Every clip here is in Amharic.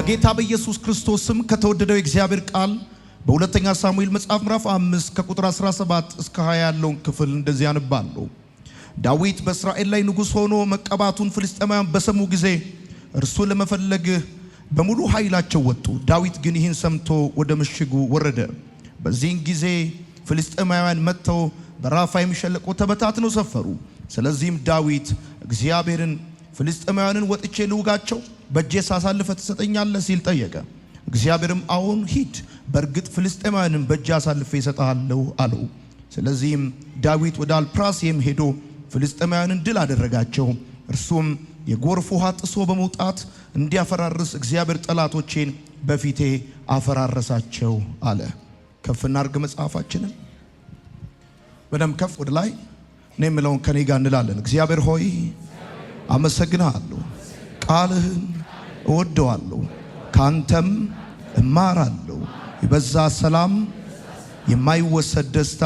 በጌታ በኢየሱስ ክርስቶስ ስም ከተወደደው እግዚአብሔር ቃል በሁለተኛ ሳሙኤል መጽሐፍ ምዕራፍ 5 ከቁጥር 17 እስከ 20 ያለውን ክፍል እንደዚህ ያነባለሁ። ዳዊት በእስራኤል ላይ ንጉሥ ሆኖ መቀባቱን ፍልስጤማውያን በሰሙ ጊዜ እርሱን ለመፈለግ በሙሉ ኃይላቸው ወጡ። ዳዊት ግን ይህን ሰምቶ ወደ ምሽጉ ወረደ። በዚህን ጊዜ ፍልስጤማውያን መጥተው በራፋይም ሸለቆ ተበታትነው ሰፈሩ። ስለዚህም ዳዊት እግዚአብሔርን ፍልስጤማውያንን ወጥቼ ልውጋቸው በእጄስ አሳልፈህ ትሰጠኛለህ ሲል ጠየቀ። እግዚአብሔርም አዎን ሂድ፣ በእርግጥ ፍልስጤማውያንን በእጄ አሳልፌ እሰጥሃለሁ አለው። ስለዚህም ዳዊት ወደ አልፕራሲም ሄዶ ፍልስጤማውያንን ድል አደረጋቸው። እርሱም የጎርፍ ውሃ ጥሶ በመውጣት እንዲያፈራርስ እግዚአብሔር ጠላቶቼን በፊቴ አፈራረሳቸው አለ። ከፍ እናድርግ መጽሐፋችንን በደም ከፍ ወደ ላይ እኔ የምለውን ከኔ ጋር እንላለን። እግዚአብሔር ሆይ አመሰግናለሁ፣ ቃልህን እወደዋለሁ፣ ካንተም እማራለሁ። የበዛ ሰላም፣ የማይወሰድ ደስታ፣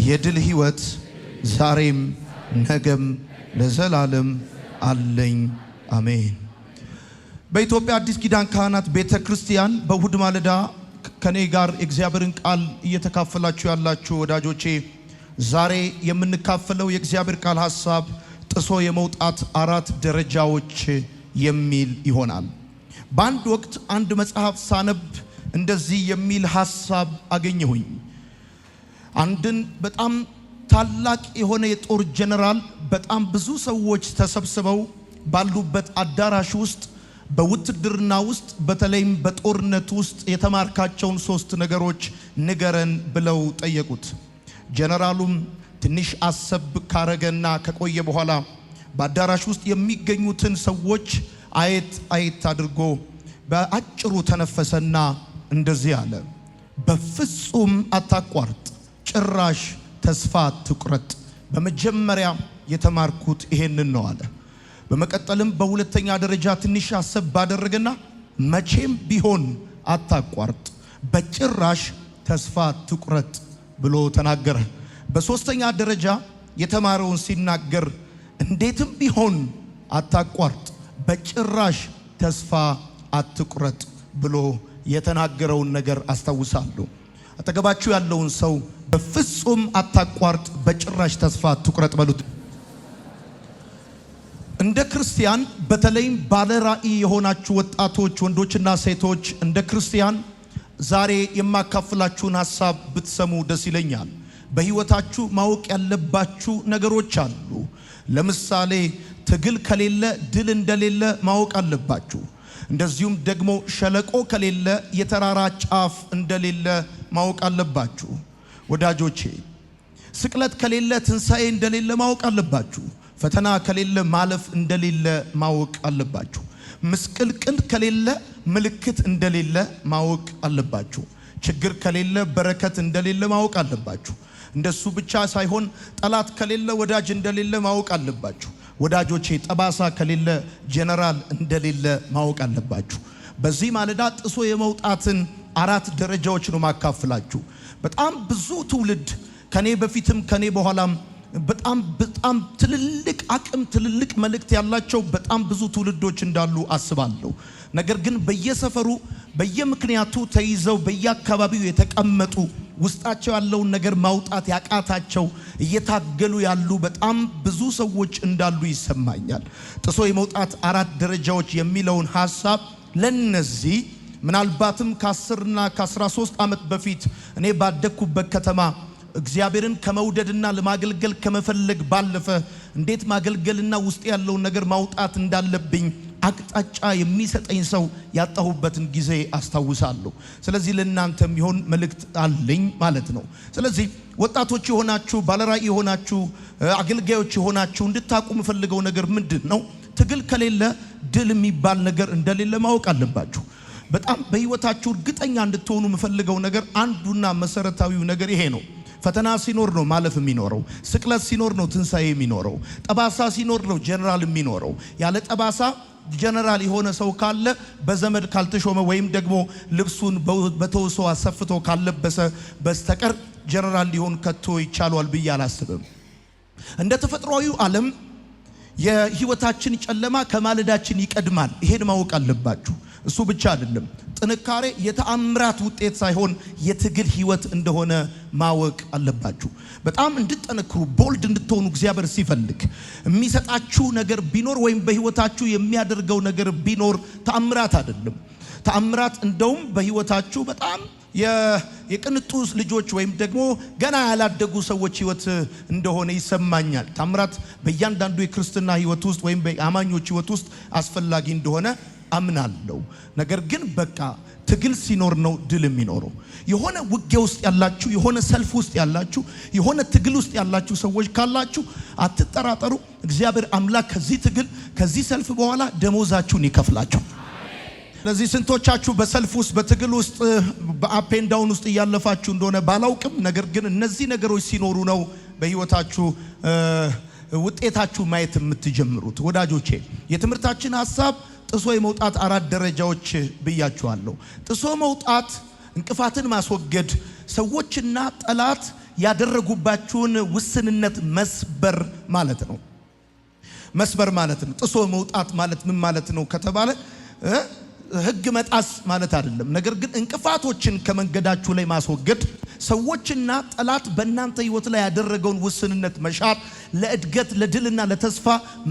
የድል ህይወት ዛሬም ነገም ለዘላለም አለኝ። አሜን። በኢትዮጵያ አዲስ ኪዳን ካህናት ቤተክርስቲያን በእሁድ ማለዳ ከኔ ጋር የእግዚአብሔርን ቃል እየተካፈላችሁ ያላችሁ ወዳጆቼ ዛሬ የምንካፈለው የእግዚአብሔር ቃል ሐሳብ ጥሶ የመውጣት 4 ደረጃዎች የሚል ይሆናል። በአንድ ወቅት አንድ መጽሐፍ ሳነብ እንደዚህ የሚል ሐሳብ አገኘሁኝ። አንድን በጣም ታላቅ የሆነ የጦር ጀነራል በጣም ብዙ ሰዎች ተሰብስበው ባሉበት አዳራሽ ውስጥ በውትድርና ውስጥ በተለይም በጦርነት ውስጥ የተማርካቸውን 3 ነገሮች ንገረን ብለው ጠየቁት። ጀነራሉም ትንሽ አሰብ ካረገና ከቆየ በኋላ በአዳራሽ ውስጥ የሚገኙትን ሰዎች አየት አድርጎ በአጭሩ ተነፈሰና እንደዚህ አለ፣ በፍጹም አታቋርጥ፣ ጭራሽ ተስፋ አትቁረጥ። በመጀመሪያ የተማርኩት ይሄንን ነው አለ። በመቀጠልም በሁለተኛ ደረጃ ትንሽ አሰብ ባደረገና መቼም ቢሆን አታቋርጥ፣ በጭራሽ ተስፋ አትቁረጥ ብሎ ተናገረ። በሶስተኛ ደረጃ የተማረውን ሲናገር እንዴትም ቢሆን አታቋርጥ፣ በጭራሽ ተስፋ አትቁረጥ ብሎ የተናገረውን ነገር አስታውሳለሁ። አጠገባችሁ ያለውን ሰው በፍጹም አታቋርጥ፣ በጭራሽ ተስፋ አትቁረጥ በሉት። እንደ ክርስቲያን በተለይም ባለ ራእይ የሆናችሁ ወጣቶች ወንዶችና ሴቶች እንደ ክርስቲያን ዛሬ የማካፍላችሁን ሐሳብ ብትሰሙ ደስ ይለኛል። በህይወታችሁ ማወቅ ያለባችሁ ነገሮች አሉ። ለምሳሌ ትግል ከሌለ ድል እንደሌለ ማወቅ አለባችሁ። እንደዚሁም ደግሞ ሸለቆ ከሌለ የተራራ ጫፍ እንደሌለ ማወቅ አለባችሁ። ወዳጆቼ ስቅለት ከሌለ ትንሣኤ እንደሌለ ማወቅ አለባችሁ። ፈተና ከሌለ ማለፍ እንደሌለ ማወቅ አለባችሁ። ምስቅልቅል ከሌለ ምልክት እንደሌለ ማወቅ አለባችሁ። ችግር ከሌለ በረከት እንደሌለ ማወቅ አለባችሁ። እንደሱ ብቻ ሳይሆን ጠላት ከሌለ ወዳጅ እንደሌለ ማወቅ አለባችሁ። ወዳጆቼ ጠባሳ ከሌለ ጀነራል እንደሌለ ማወቅ አለባችሁ። በዚህ ማለዳ ጥሶ የመውጣትን 4 ደረጃዎች ነው ማካፍላችሁ። በጣም ብዙ ትውልድ ከኔ በፊትም ከኔ በኋላም በጣም ትልልቅ አቅም ትልልቅ መልእክት ያላቸው በጣም ብዙ ትውልዶች እንዳሉ አስባለሁ። ነገር ግን በየሰፈሩ በየምክንያቱ ተይዘው በየአካባቢው የተቀመጡ ውስጣቸው ያለውን ነገር ማውጣት ያቃታቸው እየታገሉ ያሉ በጣም ብዙ ሰዎች እንዳሉ ይሰማኛል። ጥሶ የመውጣት 4 ደረጃዎች የሚለውን ሐሳብ ለነዚህ ምናልባትም ከ10 እና ከ13 ዓመት በፊት እኔ ባደኩበት ከተማ እግዚአብሔርን ከመውደድና ለማገልገል ከመፈለግ ባለፈ እንዴት ማገልገልና ውስጥ ያለውን ነገር ማውጣት እንዳለብኝ አቅጣጫ የሚሰጠኝ ሰው ያጣሁበትን ጊዜ አስታውሳለሁ። ስለዚህ ለእናንተም ይሆን መልእክት አለኝ ማለት ነው። ስለዚህ ወጣቶች የሆናችሁ ባለራእይ የሆናችሁ አገልጋዮች የሆናችሁ እንድታቁ የምፈልገው ነገር ምንድነው? ትግል ከሌለ ድል የሚባል ነገር እንደሌለ ማወቅ አለባችሁ። በጣም በህይወታችሁ እርግጠኛ እንድትሆኑ የምፈልገው ነገር አንዱና መሰረታዊው ነገር ይሄ ነው። ፈተና ሲኖር ነው ማለፍ የሚኖረው። ስቅለት ሲኖር ነው ትንሣኤ የሚኖረው። ጠባሳ ሲኖር ነው ጀነራል የሚኖረው። ያለ ጠባሳ ጀነራል የሆነ ሰው ካለ በዘመድ ካልተሾመ ወይም ደግሞ ልብሱን በተውሶ አሰፍቶ ካልለበሰ በስተቀር ጀነራል ሊሆን ከቶ ይቻላል ብዬ አላስብም። እንደ ተፈጥሯዊው ዓለም የህይወታችን ጨለማ ከማለዳችን ይቀድማል። ይሄን ማወቅ አለባችሁ። እሱ ብቻ አይደለም። ጥንካሬ የተአምራት ውጤት ሳይሆን የትግል ህይወት እንደሆነ ማወቅ አለባችሁ። በጣም እንድትጠነክሩ ቦልድ እንድትሆኑ እግዚአብሔር ሲፈልግ የሚሰጣችሁ ነገር ቢኖር ወይም በህይወታችሁ የሚያደርገው ነገር ቢኖር ተአምራት አይደለም። ተአምራት እንደውም በህይወታችሁ በጣም የቅንጡ ልጆች ወይም ደግሞ ገና ያላደጉ ሰዎች ህይወት እንደሆነ ይሰማኛል። ተአምራት በእያንዳንዱ የክርስትና ህይወት ውስጥ ወይም በአማኞች ህይወት ውስጥ አስፈላጊ እንደሆነ አምናለሁ። ነገር ግን በቃ ትግል ሲኖር ነው ድል የሚኖረው። የሆነ ውጊያ ውስጥ ያላችሁ፣ የሆነ ሰልፍ ውስጥ ያላችሁ፣ የሆነ ትግል ውስጥ ያላችሁ ሰዎች ካላችሁ አትጠራጠሩ። እግዚአብሔር አምላክ ከዚህ ትግል ከዚህ ሰልፍ በኋላ ደሞዛችሁን ይከፍላችሁ። ስለዚህ ስንቶቻችሁ በሰልፍ ውስጥ በትግል ውስጥ በአፕ ኤንድ ዳውን ውስጥ እያለፋችሁ እንደሆነ ባላውቅም፣ ነገር ግን እነዚህ ነገሮች ሲኖሩ ነው በህይወታችሁ ውጤታችሁ ማየት የምትጀምሩት። ወዳጆቼ የትምህርታችን ሐሳብ ጥሶ የመውጣት 4 ደረጃዎች ብያችኋለሁ። ጥሶ መውጣት እንቅፋትን ማስወገድ፣ ሰዎችና ጠላት ያደረጉባችሁን ውስንነት መስበር ማለት ነው። መስበር ማለት ነው። ጥሶ መውጣት ማለት ምን ማለት ነው ከተባለ ህግ መጣስ ማለት አይደለም። ነገር ግን እንቅፋቶችን ከመንገዳችሁ ላይ ማስወገድ፣ ሰዎችና ጠላት በእናንተ ህይወት ላይ ያደረገውን ውስንነት መሻር፣ ለእድገት ለድልና ለተስፋ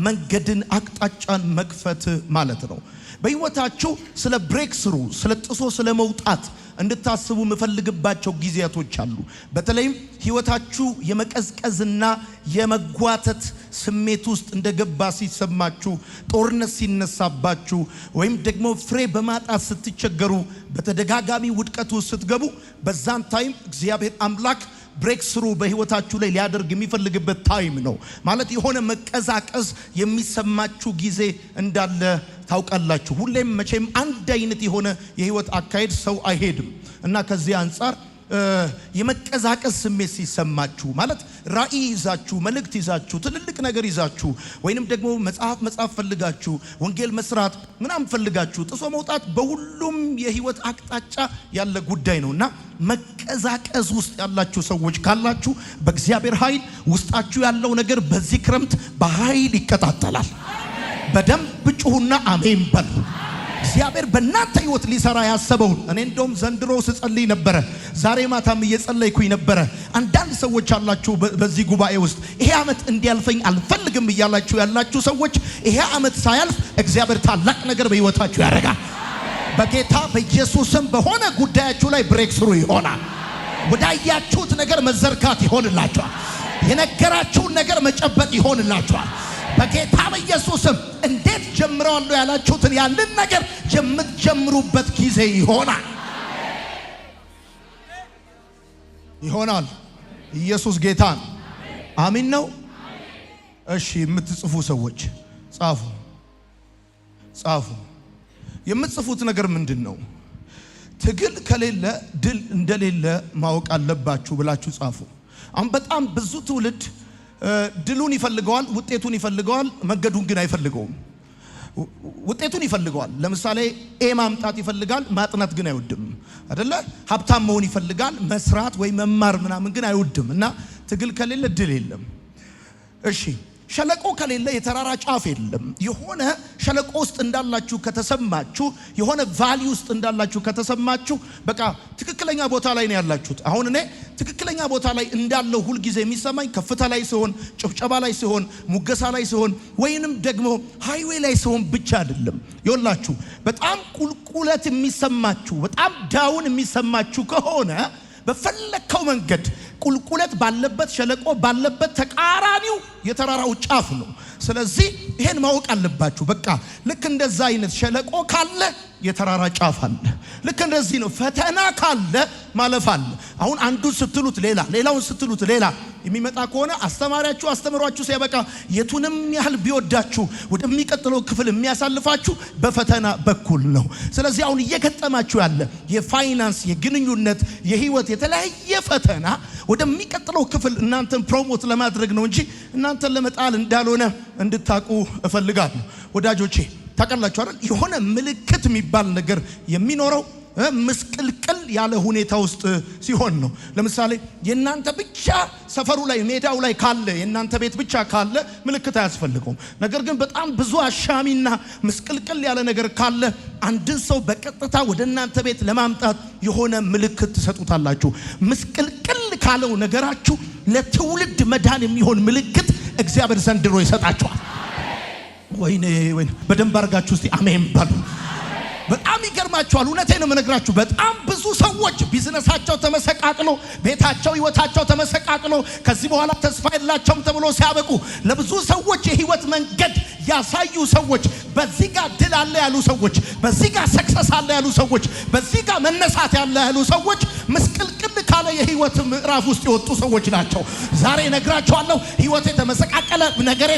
መንገድን አቅጣጫን መክፈት ማለት ነው። በህይወታችሁ ስለ ብሬክ ስሩ፣ ስለ ጥሶ ስለ መውጣት እንድታስቡ የምፈልግባቸው ጊዜያቶች አሉ። በተለይም ህይወታችሁ የመቀዝቀዝና የመጓተት ስሜት ውስጥ እንደገባ ሲሰማችሁ፣ ጦርነት ሲነሳባችሁ፣ ወይም ደግሞ ፍሬ በማጣት ስትቸገሩ፣ በተደጋጋሚ ውድቀት ውስጥ ስትገቡ፣ በዛን ታይም እግዚአብሔር አምላክ ብሬክ ስሩ በህይወታችሁ ላይ ሊያደርግ የሚፈልግበት ታይም ነው። ማለት የሆነ መቀዛቀዝ የሚሰማችሁ ጊዜ እንዳለ ታውቃላችሁ። ሁሌም መቼም አንድ አይነት የሆነ የህይወት አካሄድ ሰው አይሄድም እና ከዚህ አንፃር የመቀዛቀዝ ስሜት ሲሰማችሁ ማለት ራእይ ይዛችሁ መልእክት ይዛችሁ ትልልቅ ነገር ይዛችሁ ወይንም ደግሞ መጽሐፍ ፈልጋችሁ ወንጌል መስራት ምናምን ፈልጋችሁ ጥሶ መውጣት በሁሉም የህይወት አቅጣጫ ያለ ጉዳይ ነውና መቀዛቀዝ ውስጥ ያላችሁ ሰዎች ካላችሁ በእግዚአብሔር ኃይል ውስጣችሁ ያለው ነገር በዚህ ክረምት በኃይል ይቀጣጠላል። በደንብ ጩሁና አሜን በሉ። እግዚአብሔር በእናንተ ህይወት ሊሰራ ያሰበውን እኔ እንደውም ዘንድሮ ስጸልይ ነበረ፣ ዛሬ ማታም እየጸለይኩኝ ነበረ። አንዳንድ ሰዎች አላችሁ በዚህ ጉባኤ ውስጥ ይሄ ዓመት እንዲያልፈኝ አልፈልግም እያላችሁ ያላችሁ ሰዎች ይሄ ዓመት ሳያልፍ እግዚአብሔር ታላቅ ነገር በህይወታችሁ ያደርጋል። በጌታ በኢየሱስም በሆነ ጉዳያችሁ ላይ ብሬክ ስሩ ይሆናል። ወዳያችሁት ነገር መዘርጋት ይሆንላችኋል። የነገራችሁን ነገር መጨበጥ ይሆንላችኋል። በጌታ በኢየሱስም እንዴት ጀምረዋለሁ ያላችሁትን ያንን ነገር የምትጀምሩበት ጊዜ ይሆናል። ኢየሱስ ጌታ ነው። አሜን ነው። እሺ የምትጽፉ ሰዎች ጻፉ። የምትጽፉት ነገር ምንድነው? ትግል ከሌለ ድል እንደሌለ ማወቅ አለባችሁ ብላችሁ ጻፉ። አሁን በጣም ብዙ ትውልድ ድሉን ይፈልገዋል፣ ውጤቱን ይፈልገዋል፣ መንገዱን ግን አይፈልገውም። ውጤቱን ይፈልገዋል። ለምሳሌ ኤ ማምጣት ይፈልጋል፣ ማጥናት ግን አይወድም አይደለ? ሀብታም መሆን ይፈልጋል፣ መስራት ወይ መማር ምናምን ግን አይወድም። እና ትግል ከሌለ ድል የለም። እሺ ሸለቆ ከሌለ የተራራ ጫፍ የለም። የሆነ ሸለቆ ውስጥ እንዳላችሁ ከተሰማችሁ፣ የሆነ ቫሊ ውስጥ እንዳላችሁ ከተሰማችሁ በቃ ትክክለኛ ቦታ ላይ ነው ያላችሁት። አሁን እኔ ትክክለኛ ቦታ ላይ እንዳለው ሁሉ ጊዜ የሚሰማኝ ከፍታ ላይ ሲሆን፣ ጭብጨባ ላይ ሲሆን፣ ሙገሳ ላይ ሲሆን ወይንም ደግሞ ሃይዌይ ላይ ሲሆን ብቻ አይደለም። ይኸውላችሁ በጣም ቁልቁለት የሚሰማችሁ በጣም ዳውን የሚሰማችሁ ከሆነ በፈለከው መንገድ ቁልቁለት ባለበት ሸለቆ ባለበት ተቃራኒው የተራራው ጫፍ ነው። ስለዚህ ይሄን ማወቅ አለባችሁ። በቃ ልክ እንደዛ አይነት ሸለቆ ካለ የተራራ ጫፍ አለ። ልክ እንደዚህ ነው። ፈተና ካለ ማለፍ አለ። አሁን አንዱን ስትሉት ሌላ፣ ሌላውን ስትሉት ሌላ የሚመጣ ከሆነ አስተማሪያችሁ አስተምሯችሁ ሲያበቃ የቱንም ያህል ቢወዳችሁ ወደሚቀጥለው ክፍል የሚያሳልፋችሁ በፈተና በኩል ነው። ስለዚህ አሁን እየገጠማችሁ ያለ የፋይናንስ፣ የግንኙነት፣ የህይወት የተለያየ ፈተና ወደሚቀጥለው ክፍል እናንተን ፕሮሞት ለማድረግ ነው እንጂ እናንተን ለመጣል እንዳልሆነ እንድታቁ እፈልጋለሁ። ወዳጆቼ ታውቃላችሁ አይደል? የሆነ ምልክት የሚባል ነገር የሚኖረው ምስቅልቅል ያለ ሁኔታ ውስጥ ሲሆን ነው። ለምሳሌ የናንተ ብቻ ሰፈሩ ላይ ሜዳው ላይ ካለ የናንተ ቤት ብቻ ካለ ምልክት አያስፈልገውም። ነገር ግን በጣም ብዙ አሻሚና ምስቅልቅል ያለ ነገር ካለ አንድን ሰው በቀጥታ ወደ እናንተ ቤት ለማምጣት የሆነ ምልክት ትሰጡታላችሁ። ምስቅልቅል ካለው ነገራችሁ ለትውልድ መዳን የሚሆን ምልክት እግዚአብሔር ዘንድሮ ይሰጣችኋል። ወይኔ በደንብ አድርጋችሁ እስቲ አሜን በሉ። በጣም ይገርማችኋል። እውነቴን ነው የምነግራችሁ። በጣም ብዙ ሰዎች ቢዝነሳቸው ተመሰቃቅሎ፣ ቤታቸው ህይወታቸው ተመሰቃቅሎ ከዚህ በኋላ ተስፋ የላቸውም ተብሎ ሲያበቁ ለብዙ ሰዎች የህይወት መንገድ ያሳዩ ሰዎች፣ በዚህ ጋር ድል አለ ያሉ ሰዎች፣ በዚህ ጋር ሰክሰስ አለ ያሉ ሰዎች፣ በዚህ ጋር መነሳት ያለ ያሉ ሰዎች ምስቅልቅል ካለ የህይወት ምዕራፍ ውስጥ የወጡ ሰዎች ናቸው። ዛሬ ነግራችኋለሁ። ህይወቴ ተመሰቃቀለ፣ ነገሬ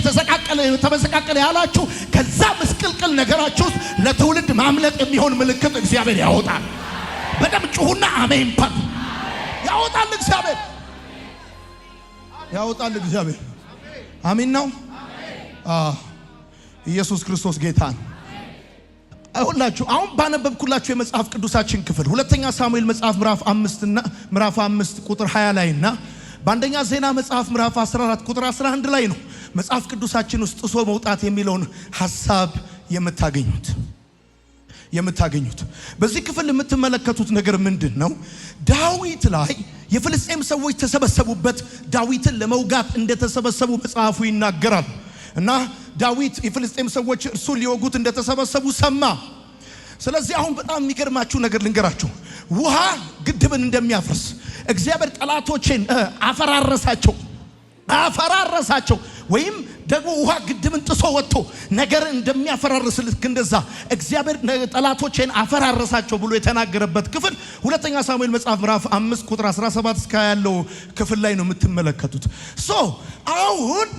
ተመሰቃቀለ ያላችሁ ከዛ ምስቅልቅል ነገራችሁ ውስጥ ለትውልድ ማምለጥ የሚሆን ምልክት እግዚአብሔር ያወጣል። በደም ጩሁና አሜን በሉ። ያወጣል እግዚአብሔር፣ ያወጣል እግዚአብሔር። አሜን ነው። ኢየሱስ ክርስቶስ ጌታ ነው። ሁላችሁ አሁን ባነበብኩላችሁ የመጽሐፍ ቅዱሳችን ክፍል ሁለተኛ ሳሙኤል መጽሐፍ ምዕራፍ 5 ቁጥር 20 ላይና በአንደኛ ዜና መጽሐፍ ምዕራፍ 14 ቁጥር 11 ላይ ነው መጽሐፍ ቅዱሳችን ውስጥ ጥሶ መውጣት የሚለውን ሐሳብ የምታገኙት። በዚህ ክፍል የምትመለከቱት ነገር ምንድነው? ዳዊት ላይ የፍልስጤም ሰዎች ተሰበሰቡበት። ዳዊትን ለመውጋት እንደተሰበሰቡ መጽሐፉ ይናገራል። እና ዳዊት የፍልስጤም ሰዎች እርሱን ሊወጉት እንደተሰበሰቡ ሰማ። ስለዚህ አሁን በጣም የሚገርማችሁ ነገር ልንገራችሁ። ውሃ ግድብን እንደሚያፈርስ እግዚአብሔር ጠላቶችን አፈራረሳቸው ወይም ደግሞ ውሃ ግድብን ጥሶ ወጥቶ ነገር እንደሚያፈራርስ ልክ እንደዛ እግዚአብሔር ጠላቶችን አፈራረሳቸው ብሎ የተናገረበት ክፍል ሁለተኛ ሳሙኤል መጽሐፍ ምዕራፍ 5 ቁጥር 17 እስከ ያለው ክፍል ላይ ነው የምትመለከቱት። አሁን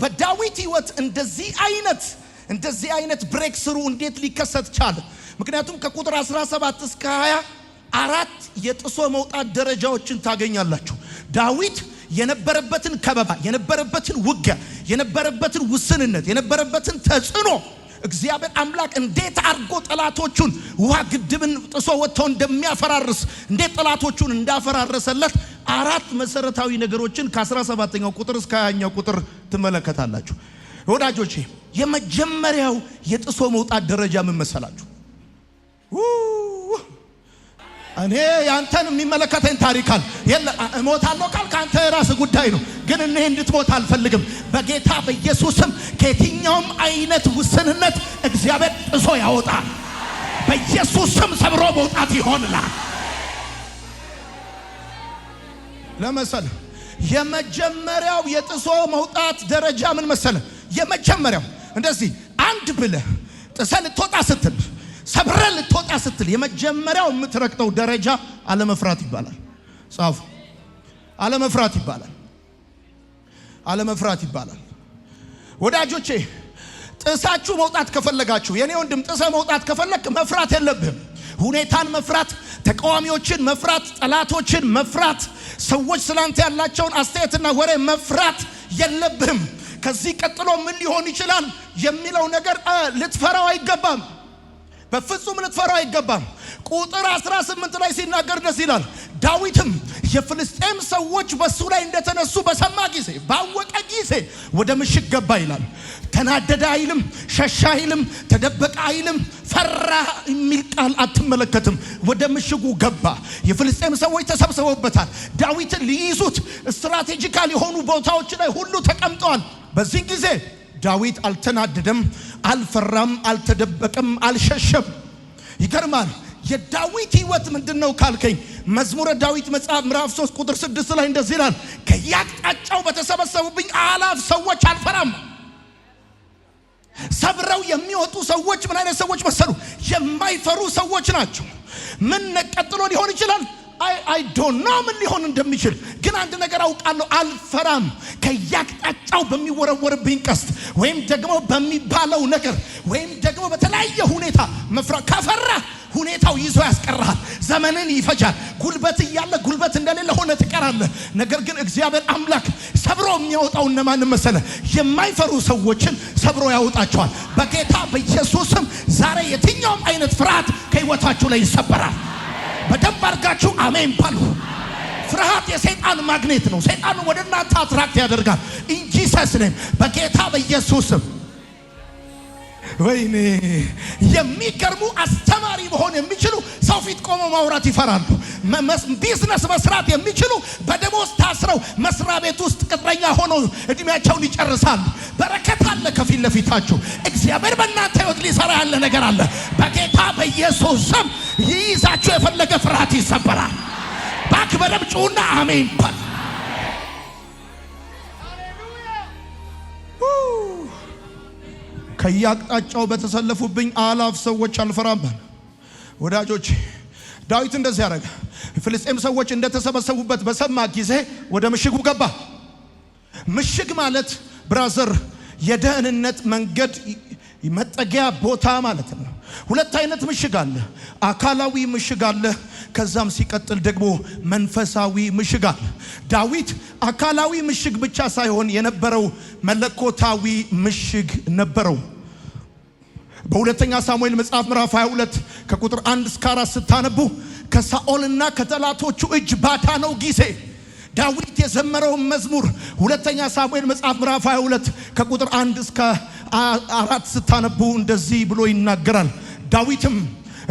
በዳዊት ህይወት እንደዚህ አይነት ብሬክ ስሩ እንዴት ሊከሰት ቻለ? ምክንያቱም ከቁጥር 17 እስከ 24 የጥሶ መውጣት ደረጃዎችን ታገኛላችሁ። ዳዊት የነበረበትን ከበባ፣ የነበረበትን ውጊያ፣ የነበረበትን ውስንነት፣ የነበረበትን ተጽዕኖ እግዚአብሔር አምላክ እንዴት አድርጎ ጠላቶቹን ውሃ ግድብን ጥሶ ወጥቶ እንደሚያፈራርስ እንዴት ጠላቶቹን እንዳፈራረሰለት 4 መሰረታዊ ነገሮችን ከ17ኛው ቁጥር እስከ 20ኛው ቁጥር ትመለከታላችሁ። ወዳጆቼ የመጀመሪያው የጥሶ መውጣት ደረጃ ምን መሰላችሁ? እኔ ያንተን የሚመለከተኝ ታሪካል እሞታለሁ ካልክ አንተ የራስህ ጉዳይ ነው። ግን እኔ እንድትሞት አልፈልግም። በጌታ በኢየሱስም ከየትኛውም አይነት ውስንነት እግዚአብሔር ጥሶ ያወጣል። በኢየሱስም ሰብሮ መውጣት ይሆንላል። ለምሳሌ የመጀመሪያው የጥሶ መውጣት ደረጃ ምን መሰለ? የመጀመሪያው እንደዚህ አንድ ብለህ ጥሰህ ልትወጣ ስትል፣ ሰብረህ ልትወጣ ስትል የመጀመሪያው የምትረግጠው ደረጃ አለመፍራት ይባላል። ጻፉ። አለመፍራት ይባላል። ወዳጆቼ ጥሳችሁ መውጣት ከፈለጋችሁ፣ የኔ ወንድም ጥሰህ መውጣት ከፈለክ መፍራት የለብህም። ሁኔታን መፍራት፣ ተቃዋሚዎችን መፍራት፣ ጠላቶችን መፍራት፣ ሰዎች ስላንተ ያላቸውን አስተያየትና ወሬ መፍራት የለብህም። ከዚህ ቀጥሎ ምን ሊሆን ይችላል የሚለው ነገር ልትፈራው አይገባም። በፍጹም ልትፈራው አይገባም። ቁጥር 18 ላይ ሲናገር ደስ ይላል። ዳዊትም የፍልስጤም ሰዎች በሱ ላይ እንደተነሱ በሰማ ጊዜ፣ ባወቀ ጊዜ ወደ ምሽግ ገባ ይላል። ተናደደ አይልም፣ ሸሻ አይልም፣ ተደበቀ አይልም፣ ፈራ የሚል ቃል አትመለከትም። ወደ ምሽጉ ገባ። የፍልስጤም ሰዎች ተሰብስበውበታል። ዳዊትን ሊይዙት ስትራቴጂካል የሆኑ ቦታዎች ላይ ሁሉ ተቀምጠዋል። በዚህ ጊዜ ዳዊት አልተናደደም፣ አልፈራም፣ አልተደበቀም፣ አልሸሸም። ይገርማል። የዳዊት ህይወት ምንድነው ካልከኝ መዝሙረ ዳዊት መጽሐፍ ምዕራፍ 3 ቁጥር 6 ላይ እንደዚህ ይላል፣ ከያቅጣጫው በተሰበሰቡብኝ አላፍ ሰዎች አልፈራም። ሰብረው የሚወጡ ሰዎች ምን አይነት ሰዎች መሰሉ? የማይፈሩ ሰዎች ናቸው። ምን ቀጥሎ ሊሆን ይችላል? I don't know ምን ሊሆን እንደሚችል ግን አንድ ነገር አውቃለሁ፣ አልፈራም። ከያቅጣጫው በሚወረወርብኝ ቀስት ወይም ደግሞ በሚባለው ነገር ወይም ደግሞ በተለያየ ሁኔታ መፍራት ከፈራ ሁኔታው ይዞ ያስቀራል። ዘመንን ይፈጃል። ጉልበት እያለ ጉልበት እንደሌለ ሆነ ትቀራለህ። ነገር ግን እግዚአብሔር አምላክ ሰብሮ የሚያወጣው እነማን መሰለ? የማይፈሩ ሰዎችን ሰብሮ ያወጣቸዋል። በጌታ በኢየሱስም ዛሬ የትኛውም አይነት ፍርሃት ከህይወታችሁ ላይ ይሰበራል። በደንብ አድርጋችሁ አሜን በሉ። ፍርሃት የሰይጣን ማግኔት ነው። ሰይጣን ወደ እናንተ አትራክት ያደርጋል። ኢንጂሰስ ነም በጌታ በኢየሱስም ወይኔ የሚገርሙ አስተማሪ መሆን የሚችሉ ሰው ፊት ቆመው ማውራት ይፈራሉ። ቢዝነስ መስራት የሚችሉ በደሞዝ ታስረው መስሪያ ቤት ውስጥ ቅጥረኛ ሆነው እድሜያቸውን ይጨርሳሉ። በረከት አለ ከፊት ለፊታችሁ። እግዚአብሔር በእናንተ ህይወት ሊሰራ ያለ ነገር አለ። በጌታ በኢየሱስ ስም ይይዛችሁ የፈለገ ፍርሃት ይሰበራል። ባክበረም ጩና አሜን በል። ከያቅጣጫው በተሰለፉብኝ አላፍ ሰዎች አልፈራም። ወዳጆች ዳዊት እንደዚህ ያደረገ። ፍልስጤም ሰዎች እንደተሰበሰቡበት በሰማ ጊዜ ወደ ምሽጉ ገባ። ምሽግ ማለት ብራዘር የደህንነት መንገድ መጠጊያ ቦታ ማለት ነው። ሁለት አይነት ምሽግ አለ። አካላዊ ምሽግ አለ፣ ከዛም ሲቀጥል ደግሞ መንፈሳዊ ምሽግ አለ። ዳዊት አካላዊ ምሽግ ብቻ ሳይሆን የነበረው መለኮታዊ ምሽግ ነበረው። በሁለተኛ ሳሙኤል መጽሐፍ ምዕራፍ 22 ከቁጥር 1 እስከ 4 ስታነቡ ከሳኦልና ከጠላቶቹ እጅ ባዳነው ጊዜ ዳዊት የዘመረው መዝሙር ሁለተኛ ሳሙኤል መጽሐፍ ምዕራፍ 22 ከቁጥር 1 እስከ 4 ስታነቡ እንደዚህ ብሎ ይናገራል። ዳዊትም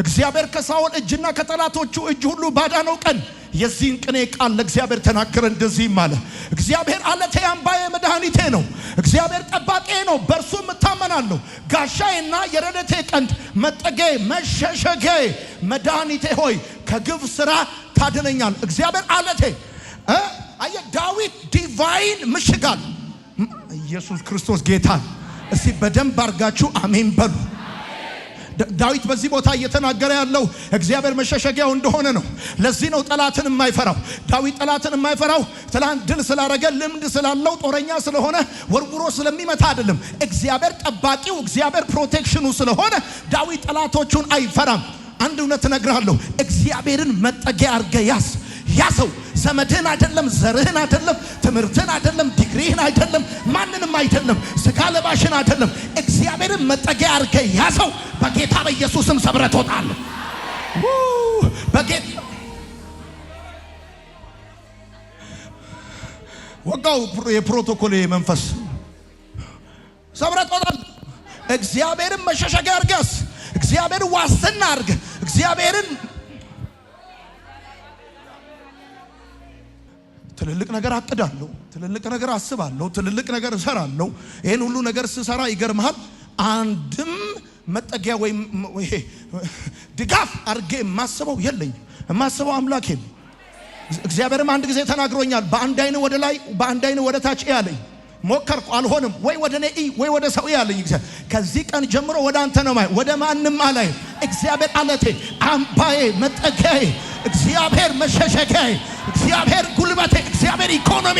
እግዚአብሔር ከሳኦል እጅና ከጠላቶቹ እጅ ሁሉ ባዳነው ቀን የዚህን ቅኔ ቃል ለእግዚአብሔር ተናገረ። እንደዚህ አለ። እግዚአብሔር አለቴ አምባዬ መድኃኒቴ ነው፣ እግዚአብሔር ጠባቄ ነው፣ በእርሱም እታመናለሁ። ጋሻዬና የረድኤቴ ቀንድ መጠጊያዬ መሸሸጊያዬ መድኃኒቴ ሆይ ከግፍ ስራ ታድነኛል። እግዚአብሔር አለቴ አየ ዳዊት ዲቫይን ምሽጋል። ኢየሱስ ክርስቶስ ጌታ። እስቲ በደንብ አርጋችሁ አሜን በሉ። ዳዊት በዚህ ቦታ እየተናገረ ያለው እግዚአብሔር መሸሸጊያው እንደሆነ ነው። ለዚህ ነው ጠላትን የማይፈራው። ዳዊት ጠላትን የማይፈራው ትላንት ድል ስላረገ ልምድ ስላለው ጦረኛ ስለሆነ ወርውሮ ስለሚመታ አይደለም። እግዚአብሔር ጠባቂው፣ እግዚአብሔር ፕሮቴክሽኑ ስለሆነ ዳዊት ጠላቶቹን አይፈራም። አንድ እውነት እነግርሃለሁ፣ እግዚአብሔርን መጠጊያ አርገህ ያዝ። ያሰው ዘመድህን አይደለም፣ ዘርህን አይደለም፣ ትምህርትን አይደለም፣ ዲግሪህን አይደለም፣ ማንንም አይደለም፣ ስጋ ለባሽን አይደለም። እግዚአብሔርን መጠጊያ አርገህ ያሰው። በጌታ በኢየሱስም ሰብረህ ትወጣለህ። በጌታ ወጋው የፕሮቶኮል መንፈስ ሰብረህ ትወጣለህ። እግዚአብሔርን መሸሸጊያ አርገህ፣ እግዚአብሔርን ዋስትና አርገህ፣ እግዚአብሔርን ትልልቅ ነገር አቅዳለሁ፣ ትልልቅ ነገር አስባለሁ፣ ትልልቅ ነገር እሰራለሁ። ይሄን ሁሉ ነገር ስሰራ ይገርምሃል አንድም መጠጊያ ወይም ይሄ ድጋፍ አርጌ የማስበው የለኝም። የማስበው አምላኬ ነው። እግዚአብሔርም አንድ ጊዜ ተናግሮኛል። በአንድ አይነ ወደ ላይ በአንድ አይነ ወደ ታች ያለኝ ሞከርኩ፣ አልሆንም። ወይ ወደ እኔ ወይ ወደ ሰው ያለኝ እግዚአብሔር ከዚህ ቀን ጀምሮ ወደ አንተ ነው ማይ፣ ወደ ማንም አላይ። እግዚአብሔር አለቴ፣ አምባዬ፣ መጠጊያዬ፣ እግዚአብሔር መሸሸጊያዬ፣ እግዚአብሔር ጉልበቴ፣ እግዚአብሔር ኢኮኖሚ።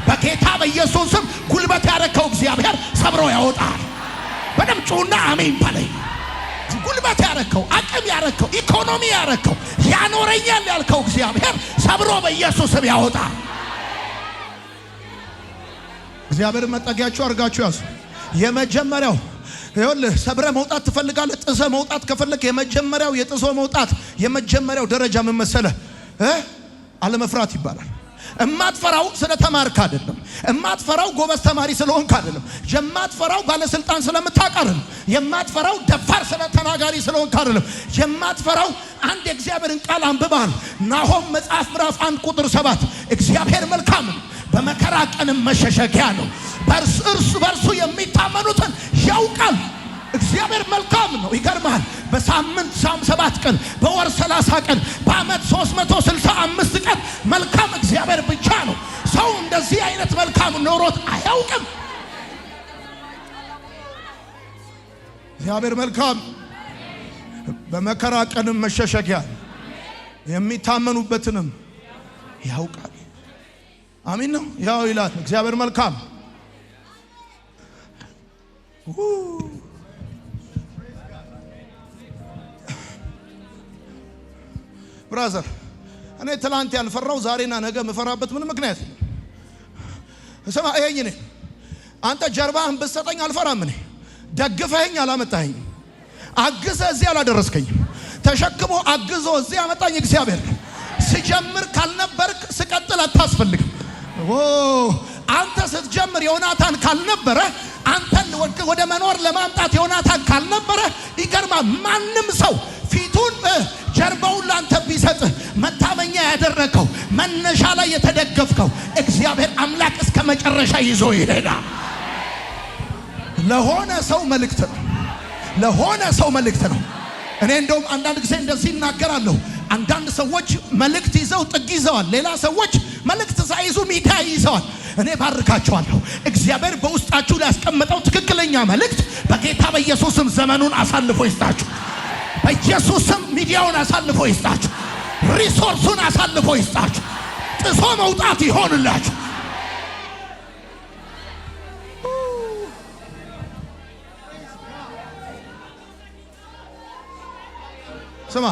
በጌታ በኢየሱስም ጉልበት ያረከው እግዚአብሔር ሰብሮ ያወጣል። በደም ጩና አሜን በለኝ። ጉልበት ያረከው፣ አቅም ያረከው፣ ኢኮኖሚ ያረከው፣ ያኖረኛል ያልከው እግዚአብሔር ሰብሮ በኢየሱስም ያወጣል። እግዚአብሔር መጠጊያችሁ አርጋችሁ ያዙ። የመጀመሪያው ይኸውልህ ሰብረ መውጣት ትፈልጋለህ? ጥሰ መውጣት ከፈለክ የመጀመሪያው የጥሶ መውጣት የመጀመሪያው ደረጃ ምን መሰለህ? አለመፍራት ይባላል። እማትፈራው ስለተማርክ አይደለም። እማትፈራው ጎበዝ ተማሪ ስለሆንክ አይደለም። የማትፈራው ባለስልጣን ስለምታውቅ አይደለም። የማትፈራው ደፋር ስለተናጋሪ ስለሆንክ አይደለም። የማትፈራው አንድ የእግዚአብሔርን ቃል አንብበሃል። ናሆም መጽሐፍ ምዕራፍ 1 ቁጥር 7 እግዚአብሔር መልካም ነው፣ በመከራ ቀንም መሸሸጊያ ነው፣ በእርሱ የሚታመኑትን ያውቃል። እግዚአብሔር መልካም ነው። ይገርማል። በሳምንት 7 ቀን፣ በወር 30 ቀን፣ በአመት 365 ቀን መልካም እግዚአብሔር ብቻ ነው። ሰው እንደዚህ አይነት መልካም ኖሮት አያውቅም። እግዚአብሔር መልካም፣ በመከራ ቀንም መሸሸጊያ፣ የሚታመኑበትንም ያውቃል። አሜን ነው። ያው ይላል እግዚአብሔር መልካም። ብራዘር እኔ ትላንት ያልፈራው ዛሬና ነገ መፈራበት ምን ምክንያት? ስማ ይሄኝ ነኝ አንተ ጀርባህን ብትሰጠኝ አልፈራም እኔ ደግፈኸኝ አላመጣኸኝ አግዘ እዚህ አላደረስከኝ ተሸክሞ አግዞ እዚህ ያመጣኝ እግዚአብሔር ነው ሲጀምር ካልነበርክ ስቀጥል አታስፈልግም አንተ ስትጀምር ዮናታን ካልነበረ አንተን ወደ መኖር ለማምጣት ዮናታን ካልነበረ ይገርማል ማንም ሰው ፊቱን ጀርባውን ላንተ ቢሰጥ መታመኛ ያደረከው መነሻ ላይ የተደገፍከው እግዚአብሔር አምላክ እስከ መጨረሻ ይዞ ይሄዳል ለሆነ ሰው መልእክት ነው እኔ እንደውም አንዳንድ ጊዜ እንደዚህ እናገራለሁ አንዳንድ ሰዎች መልእክት ይዘው ጥግ ይዘዋል ሌላ ሰዎች መልእክት ሳይዙ ሚዲያ ይዘዋል እኔ ባርካቸዋለሁ እግዚአብሔር በውስጣችሁ ላይ ያስቀመጠው ትክክለኛ መልእክት በጌታ በኢየሱስም ዘመኑን አሳልፎ ይስጣችሁ በኢየሱስም ሚዲያውን አሳልፎ ይስጣችሁ ሪሶርሱን አሳልፎ ይስጣችሁ ጥሶ መውጣት ይሆንላችሁ ስማ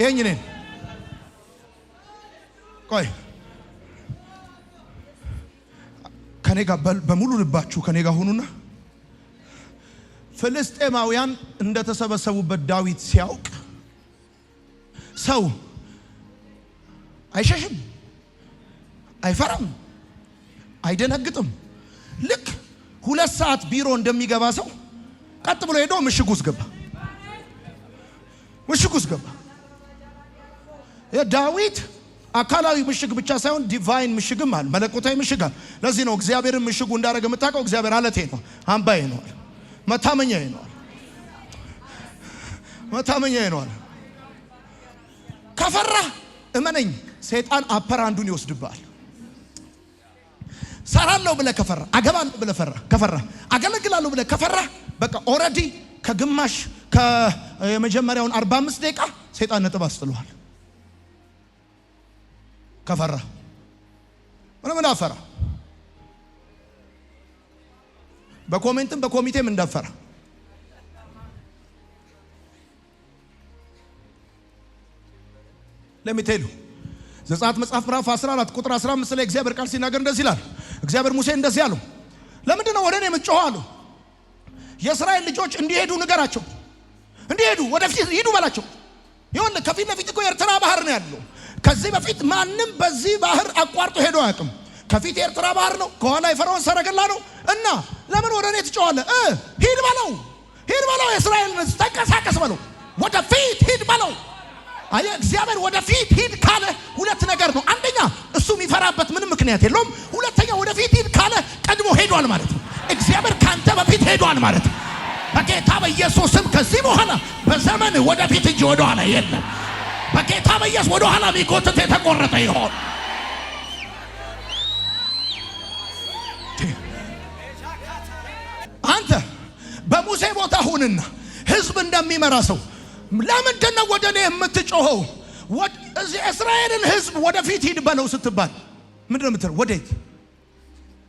ይሄኝ ነኝ ቆይ ከኔ ጋር በሙሉ ልባችሁ ከኔ ጋር ሆኑና ፍልስጤማውያን እንደተሰበሰቡበት ዳዊት ሲያውቅ ሰው አይሸሽም አይፈራም አይደነግጥም ልክ 2 ሰዓት ቢሮ እንደሚገባ ሰው ቀጥ ብሎ ሄዶ ምሽግ ውስጥ ገባ የዳዊት አካላዊ ምሽግ ብቻ ሳይሆን ዲቫይን ምሽግም አለ መለኮታዊ ምሽግ አለ ለዚህ ነው እግዚአብሔርን ምሽጉ እንዳደረገ የምታውቀው እግዚአብሔር አለቴ ነው አምባዬ ነው መታመኛዬ ነው ከፈራ እመነኝ ሰይጣን አፐራንዱን ይወስድብሃል ሰራለሁ ብለህ ከፈራ አገባለሁ ብለህ ከፈራ አገለግላለሁ ብለህ ከፈራ በቃ ኦሬዲ ከግማሽ ከመጀመሪያውን 45 ደቂቃ ሰይጣን ነጥብ አስጥሏል ከፈራ ምን አፈራ በኮሜንትም በኮሚቴም እንዳፈራ ለሚቴሉ ዘጸአት መጽሐፍ ምዕራፍ 14 ቁጥር 15 ላይ እግዚአብሔር ቃል ሲናገር እንደዚህ ይላል እግዚአብሔር ሙሴ እንደዚህ አለው ለምንድነው ወደ እኔ የምትጮኸው አለው የእስራኤል ልጆች እንዲሄዱ ንገራቸው እንዲሄዱ ወደፊት ሂዱ በላቸው ይሁን ከፊት ለፊት እኮ ኤርትራ ባህር ነው ያለው ከዚህ በፊት ማንም በዚህ ባህር አቋርጦ ሄዶ አያውቅም ከፊት ኤርትራ ባህር ነው ከኋላ የፈርዖን ሰረገላ ነው እና ለምን ወደ እኔ ትጮኻለህ ሂድ በለው የእስራኤል ተንቀሳቀስ በለው ወደፊት ሂድ በለው አየ እግዚአብሔር ወደፊት ሂድ ካለ ሁለት ነገር ነው አንደኛ እሱ የሚፈራበት ምንም ምክንያት የለውም ሁለተኛ ወደፊት ሂድ ካለ ቀድሞ ሄዷል ማለት ነው እግዚአብሔር ካንተ በፊት ሄዷል ማለት ነው በጌታ በኢየሱስም ከዚህ በኋላ በዘመን ወደፊት እንጂ ወደ ኋላ የለም በጌታ በኢየሱስ ወደ ኋላ ቢጎትት የተቆረጠ ይሆን አንተ በሙሴ ቦታ ሁንና ህዝብ እንደሚመራ ሰው ለምንድን ነው ወደ እኔ የምትጮኸው እዚህ እስራኤልን ህዝብ ወደፊት ሂድ በለው ስትባል ምንድነው የምትለው ወዴት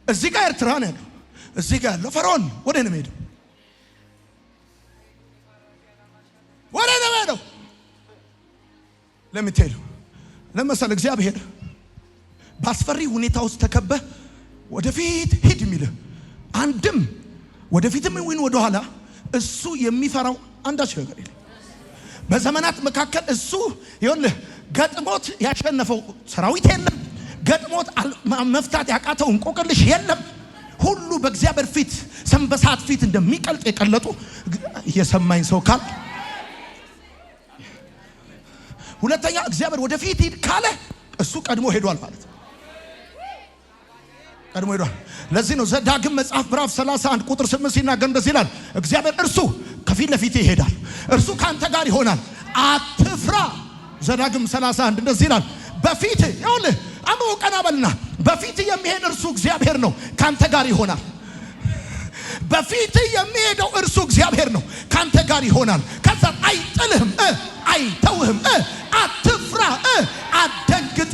እዚህ ጋር ኤርትራ ነው ያለው እዚህ ጋር ያለው ፈርዖን ወደ እኔ ሄደ ወደ እኔ ሄደ ለምትሄዱ ለምሳሌ እግዚአብሔር ባስፈሪ ሁኔታ ውስጥ ተከበህ ወደፊት ሂድ የሚልህ አንድም ወደፊትም ይሁን ወደ ኋላ እሱ የሚፈራው አንዳች ነገር የለም በዘመናት መካከል እሱ ይኸውልህ ገጥሞት ያሸነፈው ሰራዊት የለም ገጥሞት መፍታት ያቃተው እንቆቅልሽ የለም ሁሉ በእግዚአብሔር ፊት ሰንበሳት ፊት እንደሚቀልጥ የቀለጡ እየሰማኝ ሰው ካል ሁለተኛ እግዚአብሔር ወደፊት ሂድ ካለ እሱ ቀድሞ ሄዷል ማለት ቀድሞ ሄዷል ለዚህ ነው ዘዳግም መጽሐፍ ምዕራፍ 31 ቁጥር 8 ሲናገር እንደዚህ ይላል እግዚአብሔር እርሱ ከፊት ለፊት ይሄዳል እርሱ ካንተ ጋር ይሆናል አትፍራ ዘዳግም 31 እንደዚህ ይላል በፊት ይኸውልህ አመው ቀና በልና በፊት የሚሄድ እርሱ እግዚአብሔር ነው ካንተ ጋር ይሆናል በፊት የሚሄደው እርሱ እግዚአብሔር ነው ካንተ ጋር ይሆናል ከዛ አይጥልህም አይተውህም አትፍራ አትደንግጥ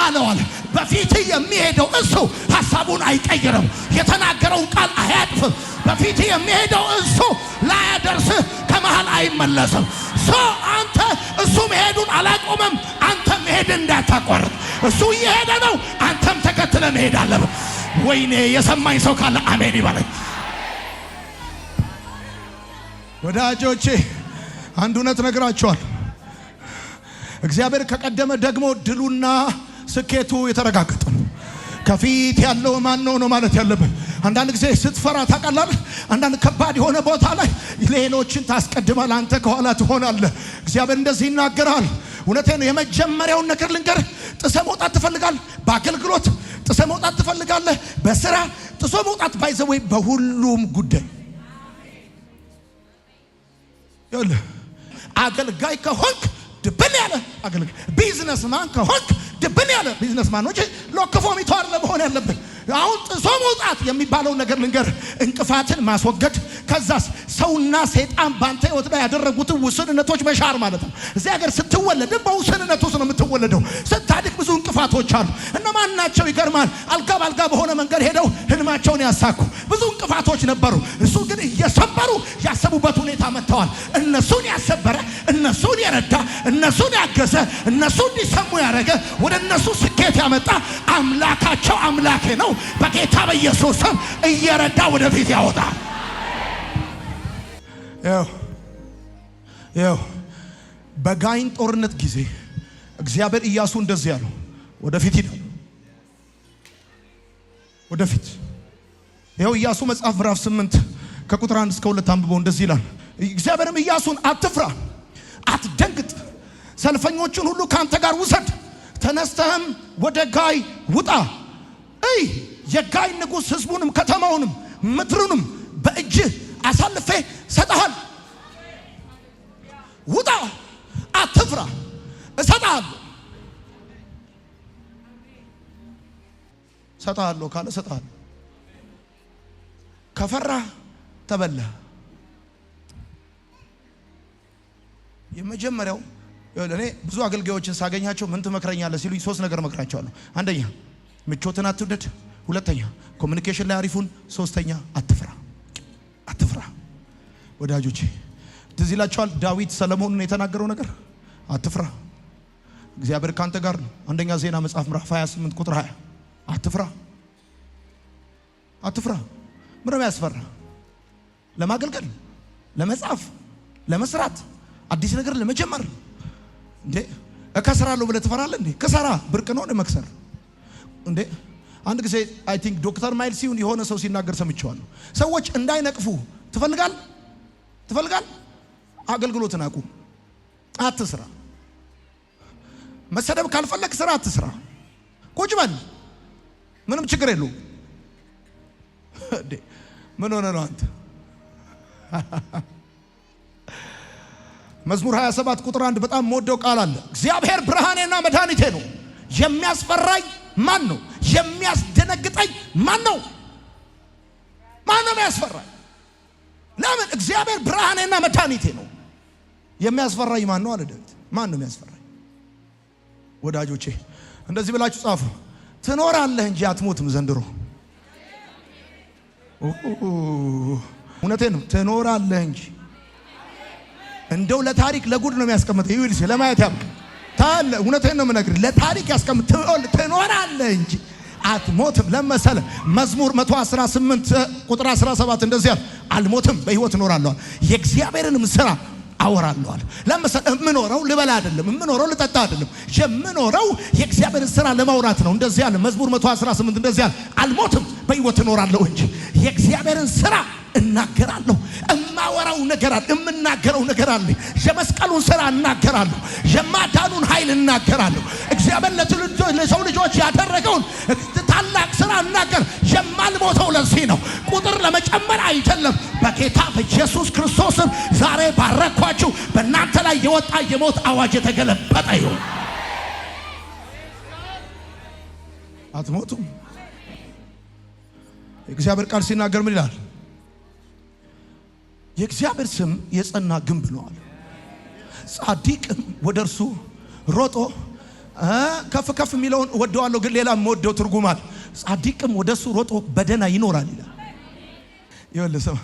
አለዋል በፊት የሚሄደው እሱ ሐሳቡን አይቀይርም የተናገረው ቃል አያጥፍም በፊት የሚሄደው እሱ ላያደርስህ ከመሃል አይመለስም አንተ እሱ መሄዱን አላቆመም አንተ መሄድ እንዳታቋርጥ እሱ እየሄደ ነው አንተም ተከትለ መሄድ አለብህ ወይኔ የሰማኝ ሰው ካለ አሜን ይበለኝ። ወዳጆቼ አንድ እውነት ነግራቸዋል። እግዚአብሔር ከቀደመ ደግሞ ድሉና ስኬቱ የተረጋገጠ ነው። ከፊት ያለው ማን ነው ማለት ያለብህ። አንዳንድ ጊዜ ስትፈራ ታውቃለህ፣ አንዳንድ ከባድ የሆነ ቦታ ላይ ሌሎችን ታስቀድማለህ፣ አንተ ከኋላ ትሆናለህ። እግዚአብሔር እንደዚህ ይናገራል። እውነቴን ነው። የመጀመሪያውን ነገር ልንገርህ። ጥሰህ መውጣት ትፈልጋለህ? በአገልግሎት ጥሰህ መውጣት ትፈልጋለህ? በስራ ጥሰህ መውጣት ባይዘው በሁሉም ጉዳይ ይኸውልህ፣ አገልጋይ ከሆንክ ድብን ያለ አገልጋይ፣ ቢዝነስማን ከሆንክ ድብን ያለ ቢዝነስማን ነው እንጂ ሎክፎ ሚቷር ለመሆን ያለብን። አሁን ጥሶ መውጣት የሚባለው ነገር ልንገር፣ እንቅፋትን ማስወገድ፣ ከዛስ ሰውና ሰይጣን ባንተ ህይወት ላይ ያደረጉትን ውስንነቶች መሻር ማለት ነው። እዚህ ሀገር ስትወለድ በውስንነት ውስጥ ነው የምትወለደው። ስታድግ ብዙ እንቅፋቶች አሉ። እነማን ናቸው? ይገርማል። አልጋ ባልጋ በሆነ መንገድ ሄደው ህልማቸውን ያሳኩ ብዙ እንቅፋቶች ነበሩ። እሱ ግን እየሰበሩ ያሰቡበት ሁኔታ መጥተዋል። እነሱን ያሰበረ፣ እነሱን የረዳ፣ እነሱን ያገዘ፣ እነሱ እንዲሰሙ ያደረገ፣ ወደ እነሱ ስኬት ያመጣ አምላካቸው አምላኬ ነው። በጌታ በኢየሱስ ስም እየረዳ ወደፊት ያወጣል። ያው በጋይን ጦርነት ጊዜ እግዚአብሔር ኢያሱ እንደዚህ ያለው፣ ወደፊት ሂድ፣ ወደፊት። ያው ኢያሱ መጽሐፍ ምዕራፍ 8 ከቁጥር 1 እስከ 2 አንብበው። እንደዚህ ይላል። እግዚአብሔርም ኢያሱን አትፍራ፣ አትደንግጥ፣ ሰልፈኞቹን ሁሉ ካንተ ጋር ውሰድ፣ ተነስተህም ወደ ጋይ ውጣ። የጋይ ንጉሥ ህዝቡንም ከተማውንም ምድሩንም በእጅህ አሳልፌ ሰጠሃል። ውጣ፣ አትፍራ፣ እሰጥሃለሁ። ሰጥሃለሁ ካለ ሰጥሃለሁ። ከፈራ ተበላ። የመጀመሪያው እኔ ብዙ አገልጋዮችን ሳገኛቸው ምን ትመክረኛለህ ሲሉኝ 3 ነገር መክራቸዋለሁ። አንደኛ ምቾትን አትውደድ፣ ሁለተኛ ኮሚኒኬሽን ላይ አሪፉን፣ ሶስተኛ አትፍራ። አትፍራ። ወዳጆቼ ትዝ ይላችኋል ዳዊት ሰለሞንን የተናገረው ነገር፣ አትፍራ እግዚአብሔር ካንተ ጋር ነው። አንደኛ ዜና መጽሐፍ ምዕራፍ 28 ቁጥር 20 አትፍራ። አትፍራ። ምንም ያስፈራ? ለማገልገል፣ ለመጻፍ፣ ለመስራት፣ አዲስ ነገር ለመጀመር እንዴ እከስራለሁ ብለህ ትፈራለህ እንዴ? ከሰራ ብርቅ ነው ለመክሰር እንዴ? አንድ ጊዜ አይ ቲንክ ዶክተር ማይል ሲሆን የሆነ ሰው ሲናገር ሰምቼዋለሁ። ሰዎች እንዳይነቅፉ ትፈልጋል? አገልግሎትን አቁም፣ አትስራ። መሰደብ ካልፈለክ ስራ አትስራ፣ ቁጭ በል፣ ምንም ችግር የለውም። ምን ሆነ ነው አንተ? መዝሙር 27 ቁጥር 1 በጣም የምወደው ቃል አለ። እግዚአብሔር ብርሃኔና መድኃኒቴ ነው፣ የሚያስፈራኝ ማን ነው? የሚያስደነግጠኝ ማን ነው? ማን ነው የሚያስፈራኝ? ለምን? እግዚአብሔር ብርሃኔና መድኃኒቴ ነው። የሚያስፈራኝ ማን ነው አለ ዳዊት። ማን ነው የሚያስፈራኝ? ወዳጆቼ እንደዚህ ብላችሁ ጻፉ። ትኖራለህ እንጂ አትሞትም ዘንድሮ። እውነቴን ነው። ትኖራለህ እንጂ እንደው ለታሪክ ለጉድ ነው የሚያስቀምጠው። ይውልስ ለማየት ያብቅ ታለ። እውነቴን ነው የምነግርህ፣ ለታሪክ ያስቀምጠው። ትኖራለህ እንጂ አትሞትም። ለመሰለ መዝሙር 118 ቁጥር 17 እንደዚህ ያለ፣ አልሞትም በሕይወት እኖራለሁ፣ የእግዚአብሔርንም ሥራ አወራለሁ። ለምሳሌ የምኖረው ልበላ አይደለም፣ የምኖረው ልጠጣ አይደለም፣ የምኖረው የእግዚአብሔርን ሥራ ለማውራት ነው። እንደዚህ ያለ መዝሙር 118 እንደዚህ ያለ፣ አልሞትም በሕይወት እኖራለሁ እንጂ የእግዚአብሔርን ሥራ እናገራለሁ። እማወራው ነገር አለ፣ እምናገረው ነገር አለ። የመስቀሉን ሥራ እናገራለሁ፣ የማዳኑን ኃይል እናገራለሁ። እግዚአብሔር ለሰው ልጆች ያደረገውን ታላቅ ሥራ እናገር። የማልሞተው ለዚህ ነው፣ ቁጥር ለመጨመር አይደለም። በጌታ በኢየሱስ ክርስቶስም ዛሬ ባረኳችሁ። በእናንተ ላይ የወጣ የሞት አዋጅ የተገለበጠ ይሁን። አትሞቱም። የእግዚአብሔር ቃል ሲናገር ምን ይላል? የእግዚአብሔር ስም የጸና ግንብ ነው አለ። ጻድቅም ወደ እርሱ ሮጦ ከፍ ከፍ የሚለውን ወደዋለሁ፣ ግን ሌላ የምወደው ትርጉም አለ። ጻድቅም ወደ እሱ ሮጦ በደህና ይኖራል ይላል። ይኸውልህ ሰው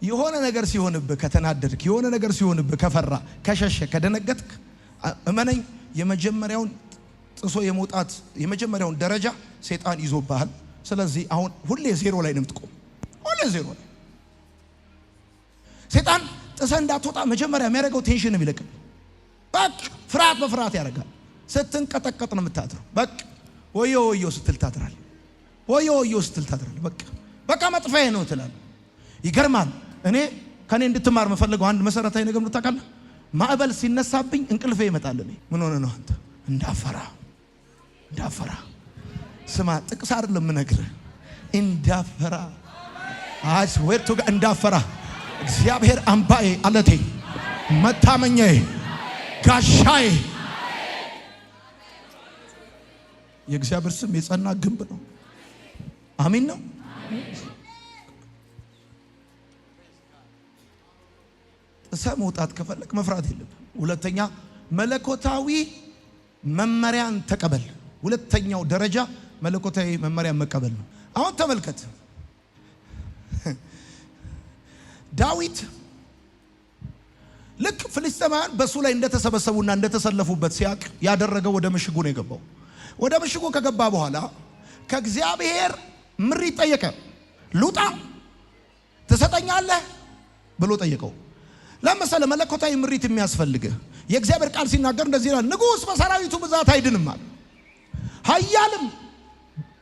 የሆነ ነገር ሲሆንብህ ከተናደድክ፣ የሆነ ነገር ሲሆንብህ ከፈራ፣ ከሸሸ፣ ከደነገጥክ እመነኝ የመጀመሪያውን ጥሶ የመውጣት የመጀመሪያውን ደረጃ ሰይጣን ይዞብሃል። ስለዚህ አሁን ሁሌ ዜሮ ላይ ነው የምትቆም። ሁሌ ዜሮ ላይ ሰይጣን ጥሰህ እንዳትወጣ መጀመሪያ የሚያደርገው ቴንሽን ነው የሚለቅም። በቃ ፍርሃት በፍርሃት ያደርጋል። ስትንቀጠቀጥ ነው የምታድረው። በቃ ወዮ ወዮ ስትል ታድራለህ። ወዮ ወዮ ስትል ታድራለህ። በቃ መጥፋዬ ነው ትላለህ። ይገርማል። እኔ ከኔ እንድትማር መፈልገው አንድ መሰረታዊ ነገር ነው ታውቃለህ? ማዕበል ሲነሳብኝ እንቅልፌ ይመጣል። ምን ሆነ ነው አንተ? እንዳፈራ ስማ፣ ጥቅስ አይደለም የምነግርህ። እንዳፈራ አስወርቱ እንዳፈራ እግዚአብሔር አምባዬ፣ አለቴ፣ መታመኛዬ፣ ጋሻዬ። የእግዚአብሔር ስም የጸና ግንብ ነው። አሜን ነው። ጥሰህ መውጣት ከፈለክ መፍራት የለም። ሁለተኛ መለኮታዊ መመሪያን ተቀበል። ሁለተኛው ደረጃ መለኮታዊ መመሪያን መቀበል ነው። አሁን ተመልከት፣ ዳዊት ልክ ፍልስጤማውያን በሱ ላይ እንደተሰበሰቡና እንደተሰለፉበት ሲያቅ ያደረገው ወደ ምሽጉ ነው የገባው። ወደ ምሽጉ ከገባ በኋላ ከእግዚአብሔር ምሪት ጠየቀ። ልውጣ ትሰጠኛለህ ብሎ ጠየቀው። ለምሳሌ መለኮታዊ ምሪት የሚያስፈልግህ የእግዚአብሔር ቃል ሲናገር እንደዚህ ይላል፣ ንጉሥ በሰራዊቱ ብዛት አይድንም አለ፣ ኃያልም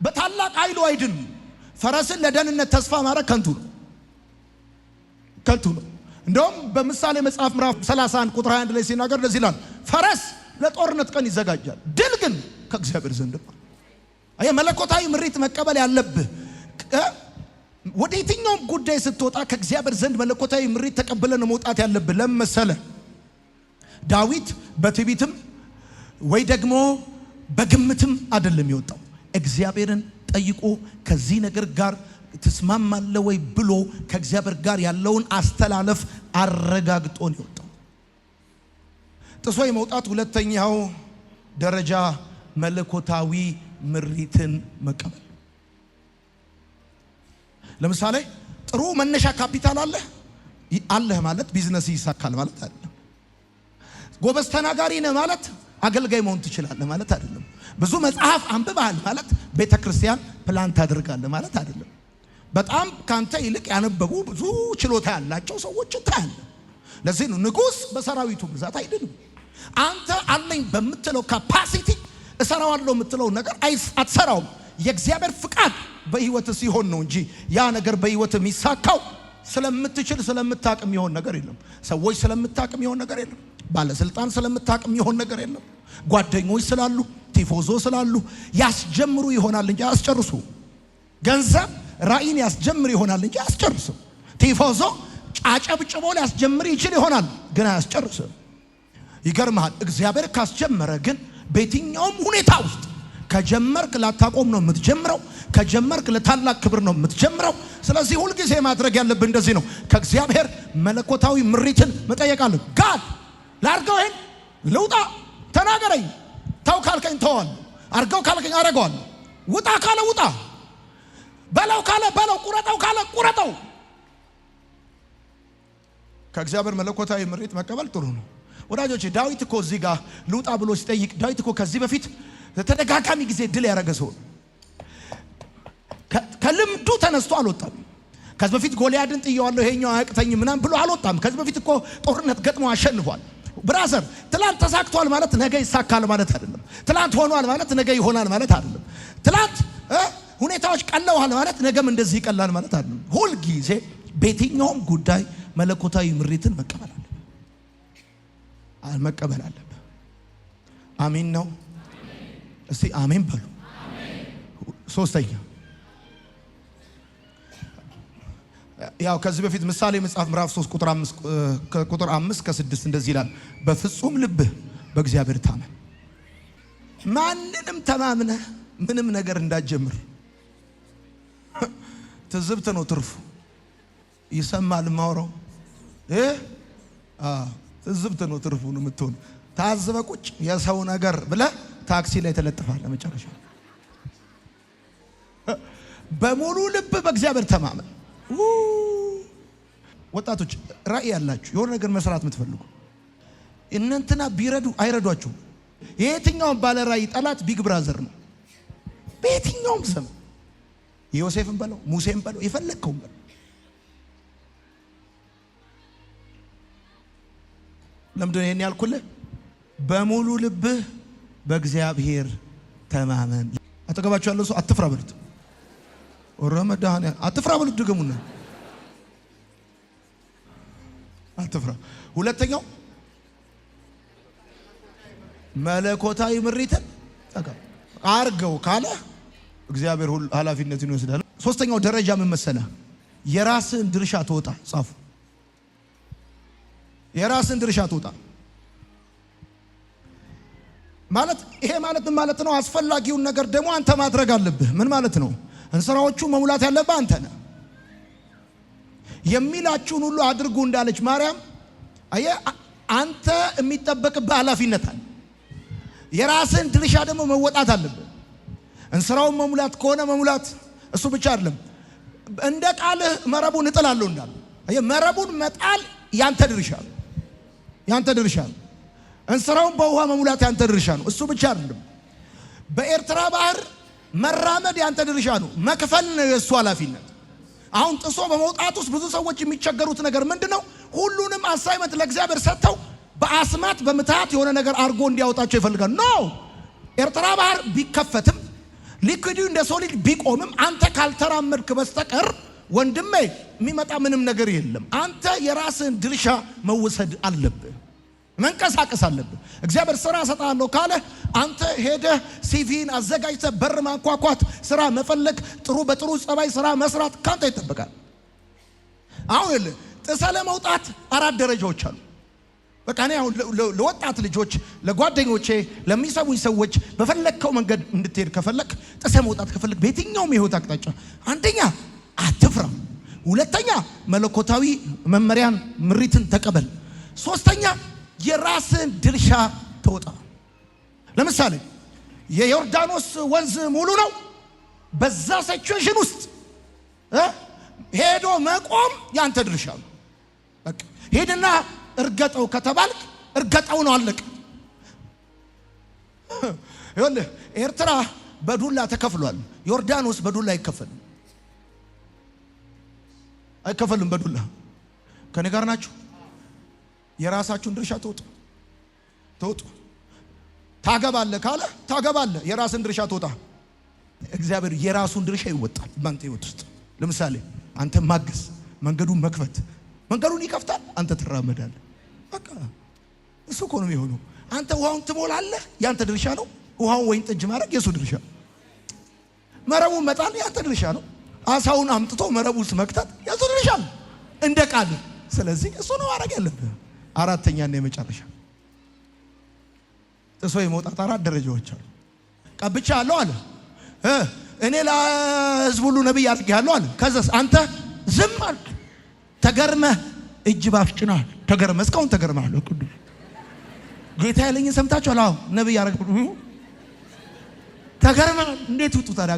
በታላቅ ኃይሉ አይድንም። ፈረስን ለደህንነት ተስፋ ማድረግ ከንቱ ነው። እንደውም በምሳሌ መጽሐፍ ምዕራፍ 31 ቁጥር 21 ላይ ሲናገር እንደዚህ ይላል፣ ፈረስ ለጦርነት ቀን ይዘጋጃል፣ ድል ግን ከእግዚአብሔር ዘንድ ነው። አየ መለኮታዊ ምሪት መቀበል ያለብህ ወደ የትኛውም ጉዳይ ስትወጣ ከእግዚአብሔር ዘንድ መለኮታዊ ምሪት ተቀብለን መውጣት ያለብህ። ለምሳሌ ዳዊት በትዕቢትም ወይ ደግሞ በግምትም አይደለም የወጣው። እግዚአብሔርን ጠይቆ ከዚህ ነገር ጋር ትስማማለህ ወይ ብሎ ከእግዚአብሔር ጋር ያለውን አስተላለፍ አረጋግጦ ነው የወጣው። ጥሶ የመውጣት ሁለተኛው ደረጃ መለኮታዊ ምሪትን መቀበል። ለምሳሌ ጥሩ መነሻ ካፒታል አለህ ማለት ቢዝነስ ይሳካል ማለት አይደለም። ጎበዝ ተናጋሪ ነህ ማለት አገልጋይ መሆን ትችላለህ ማለት አይደለም። ብዙ መጽሐፍ አንብበሃል ማለት ቤተክርስቲያን ፕላን ታደርጋለህ ማለት አይደለም። በጣም ካንተ ይልቅ ያነበቡ ብዙ ችሎታ ያላቸው ሰዎች ታያለህ። ለዚህ ነው ንጉሥ በሰራዊቱ ብዛት አይድንም። አንተ አለኝ በምትለው ካፓሲቲ እሰራዋለሁ የምትለው ነገር አትሰራውም። የእግዚአብሔር ፍቃድ በህይወት ሲሆን ነው እንጂ ያ ነገር በህይወት የሚሳካው ስለምትችል ስለምታቅም ይሆን ነገር የለም። ሰዎች ስለምታቅም ይሆን ነገር የለም። ባለስልጣን ስለምታቅም ይሆን ነገር የለም። ጓደኞች ስላሉ ቲፎዞ ስላሉ ያስጀምሩ ይሆናል እንጂ አያስጨርሱ። ገንዘብ ራእይን ያስጀምር ይሆናል እንጂ አያስጨርሱ። ቲፎዞ አጨብጭቦ ሊያስጀምር ይችል ይሆናል ግን አያስጨርስም። ይገርምሃል፣ እግዚአብሔር ካስጀመረ ግን በየትኛውም ሁኔታ ውስጥ ከጀመርክ ላታቆም ነው የምትጀምረው። ከጀመርክ ለታላቅ ክብር ነው የምትጀምረው። ስለዚህ ሁሉ ጊዜ ማድረግ ያለብን እንደዚህ ነው። ከእግዚአብሔር መለኮታዊ ምሪትን መጠየቅ አለ። ጋድ ላርገው፣ ይሄን ልውጣ፣ ተናገረኝ፣ ተው ካልከኝ ተዋል፣ አርገው ካልከኝ አረጋዋል፣ ውጣ ካለ ውጣ፣ በለው ካለ በለው፣ ቁረጠው ካለ ቁረጠው። ከእግዚአብሔር መለኮታዊ ምሪት መቀበል ጥሩ ነው ወዳጆች። ዳዊት እኮ እዚህ ጋር ልውጣ ብሎ ሲጠይቅ ዳዊት እኮ ከዚህ በፊት ተደጋጋሚ ጊዜ ድል ያደረገ ሰው ከልምዱ ተነስቶ አልወጣም። ከዚህ በፊት ጎልያድን ጥየዋለሁ ይሄኛው አያቅተኝም ምናምን ብሎ አልወጣም። ከዚህ በፊት እኮ ጦርነት ገጥሞ አሸንፏል። ብራዘር ትላንት ተሳክቷል ማለት ነገ ይሳካል ማለት አይደለም። ትላንት ሆኗል ማለት ነገ ይሆናል ማለት አይደለም። ትላንት ሁኔታዎች ቀለዋል ማለት ነገም እንደዚህ ይቀላል ማለት አይደለም። ሁል ጊዜ በየትኛውም ጉዳይ መለኮታዊ ምሪትን መቀበል አለብህ። አሜን ነው። እስቲ አሜን በሉ። ሶስተኛ ያው ከዚህ በፊት ምሳሌ መጽሐፍ ምዕራፍ 3 ቁጥር 5 ከ6 እንደዚህ ይላል፣ በፍጹም ልብህ በእግዚአብሔር ታመን፣ ማንንም ተማምነህ ምንም ነገር እንዳትጀምር። ትዝብት ነው ትርፉ። ይሰማል ማውራው ትዝብት ነው ትርፉ ነው የምትሆን። ታዝበ ቁጭ የሰው ነገር ብለህ ታክሲ ላይ ተለጥፋለህ። መጨረሻ በሙሉ ልብ በእግዚአብሔር ተማመን። ወጣቶች ራእይ ያላችሁ የሆነ ነገር መስራት የምትፈልጉ እናንተና ቢረዱ አይረዷችሁ። የየትኛውም ባለ ራእይ ጠላት ቢግ ብራዘር ነው። በየትኛውም ስም ዮሴፍን በለው ሙሴን በለው የፈለከውን በለው። ለምንድን ነው ይሄን ያልኩልህ? በሙሉ ልብህ በእግዚአብሔር ተማመን። አጠገባችሁ ያለው ሰው አትፍራ በሉት። ወረመዳን አትፍራ በሉት። ድገሙና አትፍራ። ሁለተኛው መለኮታዊ ምሪትን አርገው ካለ እግዚአብሔር ሁሉ ኃላፊነቱን ይወስዳል። ሶስተኛው ደረጃ ምን መሰለህ? የራስን ድርሻ ተወጣ። ጻፉ። የራስን ድርሻ ተወጣ ማለት ይሄ ማለት ምን ማለት ነው? አስፈላጊውን ነገር ደግሞ አንተ ማድረግ አለብህ። ምን ማለት ነው? እንስራዎቹ መሙላት ያለብህ አንተ ነህ። የሚላችሁን ሁሉ አድርጉ እንዳለች ማርያም፣ አየህ አንተ የሚጠበቅብህ ኃላፊነት አለ። የራስን ድርሻ ደግሞ መወጣት አለብህ። እንስራውን መሙላት ከሆነ መሙላት፣ እሱ ብቻ አይደለም። እንደ ቃልህ መረቡን እጥላለሁ እንዳለ፣ አየህ መረቡን መጣል ያንተ ድርሻ ነው። ያንተ ድርሻ ነው። እንስራውን በውሃ መሙላት ያንተ ድርሻ ነው። እሱ ብቻ አይደለም። በኤርትራ ባህር መራመድ ያንተ ድርሻ ነው። መክፈል ነው የእሱ ኃላፊነት። አሁን ጥሶ በመውጣት ውስጥ ብዙ ሰዎች የሚቸገሩት ነገር ምንድነው? ሁሉንም አሳይመንት ለእግዚአብሔር ሰጥተው በአስማት በምትሃት የሆነ ነገር አርጎ እንዲያወጣቸው ይፈልጋል። ኖ ኤርትራ ባህር ቢከፈትም ሊኩዊዱ እንደ ሶሊድ ቢቆምም አንተ ካልተራመድክ በስተቀር ወንድሜ የሚመጣ ምንም ነገር የለም። አንተ የራስን ድርሻ መወሰድ አለብህ። መንቀሳቀስ አለብህ። እግዚአብሔር ስራ ሰጣለሁ ካለ አንተ ሄደህ ሲቪን አዘጋጅተህ በር ማንኳኳት፣ ስራ መፈለግ፣ ጥሩ በጥሩ ጸባይ ስራ መስራት ካንተ ይጠበቃል። አሁን ጥሰህ ለመውጣት 4 ደረጃዎች አሉ። በቃ እኔ አሁን ለወጣት ልጆች፣ ለጓደኞቼ፣ ለሚሰሙኝ ሰዎች በፈለግከው መንገድ እንድትሄድ ከፈለክ፣ ጥሰህ መውጣት ከፈለክ በየትኛውም የህይወት አቅጣጫ አንደኛ አትፍራ፣ ሁለተኛ መለኮታዊ መመሪያን ምሪትን ተቀበል፣ ሶስተኛ የራስን ድርሻ ተወጣ። ለምሳሌ የዮርዳኖስ ወንዝ ሙሉ ነው። በዛ ሲቹዌሽን ውስጥ ሄዶ መቆም ያንተ ድርሻ ነው። በቃ ሄድና እርገጠው ከተባልክ እርገጠው ነው፣ አለቀ። ይኸውልህ ኤርትራ በዱላ ተከፍሏል። ዮርዳኖስ በዱላ አይከፈልም። አይከፈልም በዱላ። ከኔ ጋር ናችሁ? የራሳችሁን ድርሻ ተወጡ። ታገባለህ ካለ ታገባለህ፣ የራስን ድርሻ ተወጣ። እግዚአብሔር የራሱን ድርሻ ይወጣል ባንተ ህይወት ውስጥ። ለምሳሌ አንተ ማገዝ፣ መንገዱን መክፈት፣ መንገዱን ይከፍታል፣ አንተ ትራመዳለህ። በቃ እሱ እኮ ነው የሚሆነው። አንተ ውሃውን ትሞላለህ፣ ያንተ ድርሻ ነው። ውሃውን ወይን ጠጅ ማድረግ የሱ ድርሻ። መረቡን መጣል ያንተ ድርሻ ነው። አሳውን አምጥቶ መረቡ ውስጥ መክተት የሱ ድርሻ ነው እንደ ቃል። ስለዚህ እሱ ነው ማድረግ ያለብህ። አራተኛና የመጨረሻ ጥሶ የመውጣት 4 ደረጃዎች አሉ። ቀብቻለሁ አለ፣ እኔ ለህዝብ ሁሉ ነብይ አድርጌሃለሁ አለ። ከዛስ አንተ ዝም አልክ። ተገርመህ እጅ ባፍ ጭናል። ተገርመህ እስካሁን ተገርመሃል። ቅዱስ ጌታ ያለኝን ሰምታችኋል? አዎ ነብይ አረግ ተገርመህ እንዴት ውጡ ታዲያ?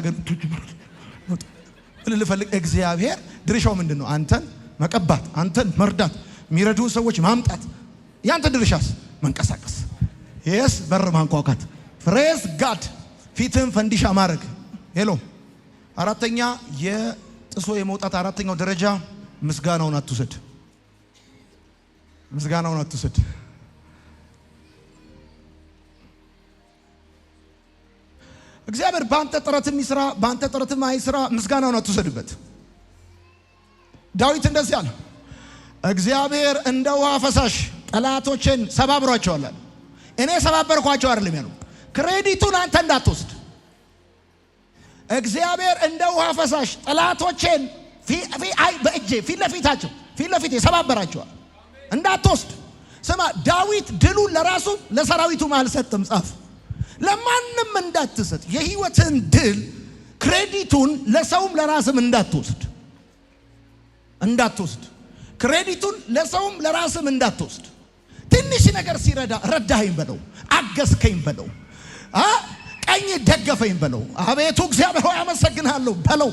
ልፈልግ እግዚአብሔር ድርሻው ምንድነው? አንተን መቀባት፣ አንተን መርዳት፣ የሚረዱ ሰዎች ማምጣት። ያንተ ድርሻስ መንቀሳቀስ፣ የስ በር ማንኳኳት፣ ፕሬዝ ጋድ፣ ፊትህን ፈንዲሻ ማድረግ። ሄሎ አራተኛ የጥሶ የመውጣት አራተኛው ደረጃ ምስጋናውን አትውሰድ። ምስጋናውን አትውሰድ። እግዚአብሔር በአንተ ጥረትም ይስራ በአንተ ጥረትም አይስራ፣ ምስጋናውን አትውሰድበት። ዳዊት እንደዚህ አለ፣ እግዚአብሔር እንደ ውሃ ፈሳሽ ጠላቶችን ሰባብሯቸዋል። እኔ ሰባበርኳቸው አይደለም ያለው፣ ክሬዲቱን አንተ እንዳትወስድ። እግዚአብሔር እንደ ውሃ ፈሳሽ ጠላቶችን በእጄ ፊት ለፊት ሰባበራቸዋል እንዳትወስድ። ስማ ዳዊት ድሉን ለራሱ ለሰራዊቱም አልሰጠም። ጻፍ፣ ለማንም እንዳትሰጥ። የህይወትን ድል ክሬዲቱን ለሰውም ለራስም እንዳትወስድ። ክሬዲቱን ለሰውም ለራስም እንዳትወስድ። ትንሽ ነገር ሲረዳ ረዳኸኝ በለው፣ አገዝከኝ በለው፣ ቀኝ ደገፈኝ በለው፣ አቤቱ እግዚአብሔር ሆይ አመሰግናለሁ በለው።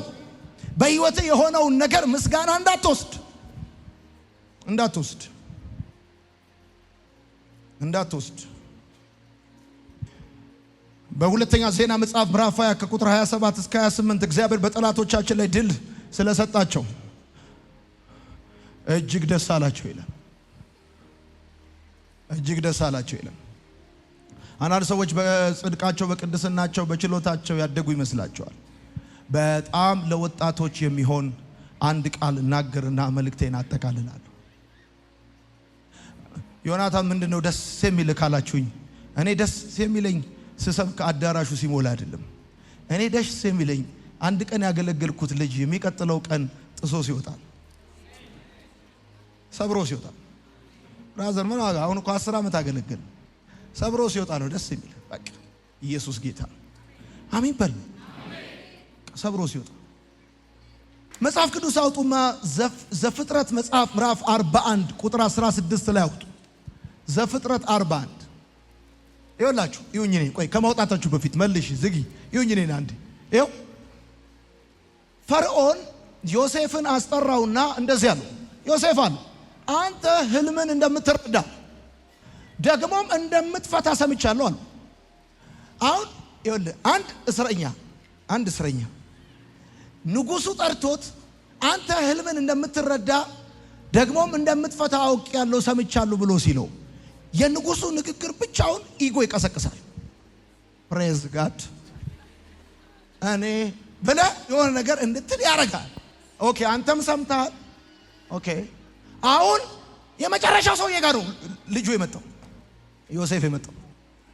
በህይወት የሆነውን ነገር ምስጋና እንዳትወስድ። በሁለተኛ ዜና መጽሐፍ ምዕራፍ 20 ከቁጥር 27 እስከ 28 እግዚአብሔር በጠላቶቻችን ላይ ድል ስለሰጣቸው እጅግ ደስ አላቸው ይላል። እጅግ ደስ አላቸው ይላል። አንዳንድ ሰዎች በጽድቃቸው በቅድስናቸው በችሎታቸው ያደጉ ይመስላቸዋል። በጣም ለወጣቶች የሚሆን አንድ ቃል እናገርና መልእክቴን አጠቃልላለሁ። ዮናታን ምንድነው ደስ የሚል ካላችሁኝ፣ እኔ ደስ የሚለኝ ስሰብክ አዳራሹ ሲሞላ አይደለም። እኔ ደስ የሚለኝ አንድ ቀን ያገለገልኩት ልጅ የሚቀጥለው ቀን ጥሶ ሲወጣል፣ ሰብሮ ሲወጣል። ብራዘር ምን አሁን እኮ 10 ዓመት አገለገል፣ ሰብሮ ሲወጣ ነው ደስ የሚል። በቃ ኢየሱስ ጌታ አሜን በል። ሰብሮ ሲወጣ መጽሐፍ ቅዱስ አውጡማ ዘፍጥረት መጽሐፍ ምዕራፍ 41 ቁጥር 16 ላይ አውጡ። ዘፍጥረት 41 ይኸውላችሁ። ይሁኝ ነኝ ቆይ ከማውጣታችሁ በፊት መልሽ ዝጊ። ይሁኝ ነኝ አንዴ ይኸው ፈርዖን ዮሴፍን አስጠራውና እንደዚህ አለው። ዮሴፍ አለ አንተ ህልምን እንደምትረዳ ደግሞም እንደምትፈታ ሰምቻለሁ አለ። አሁን ይኸውልህ አንድ እስረኛ ንጉሱ ጠርቶት አንተ ህልምን እንደምትረዳ ደግሞም እንደምትፈታ አውቄያለሁ ሰምቻለሁ ብሎ ሲለው የንጉሱ ንግግር ብቻውን ኢጎ ይቀሰቅሳል። ፕሬዝ ጋድ እኔ ብለህ የሆነ ነገር እንድትል ያደርጋል። ኦኬ አንተም ሰምተሃል። ኦኬ አሁን የመጨረሻው ሰውዬ ጋር ነው ልጁ የመጣው ዮሴፍ የመጣው።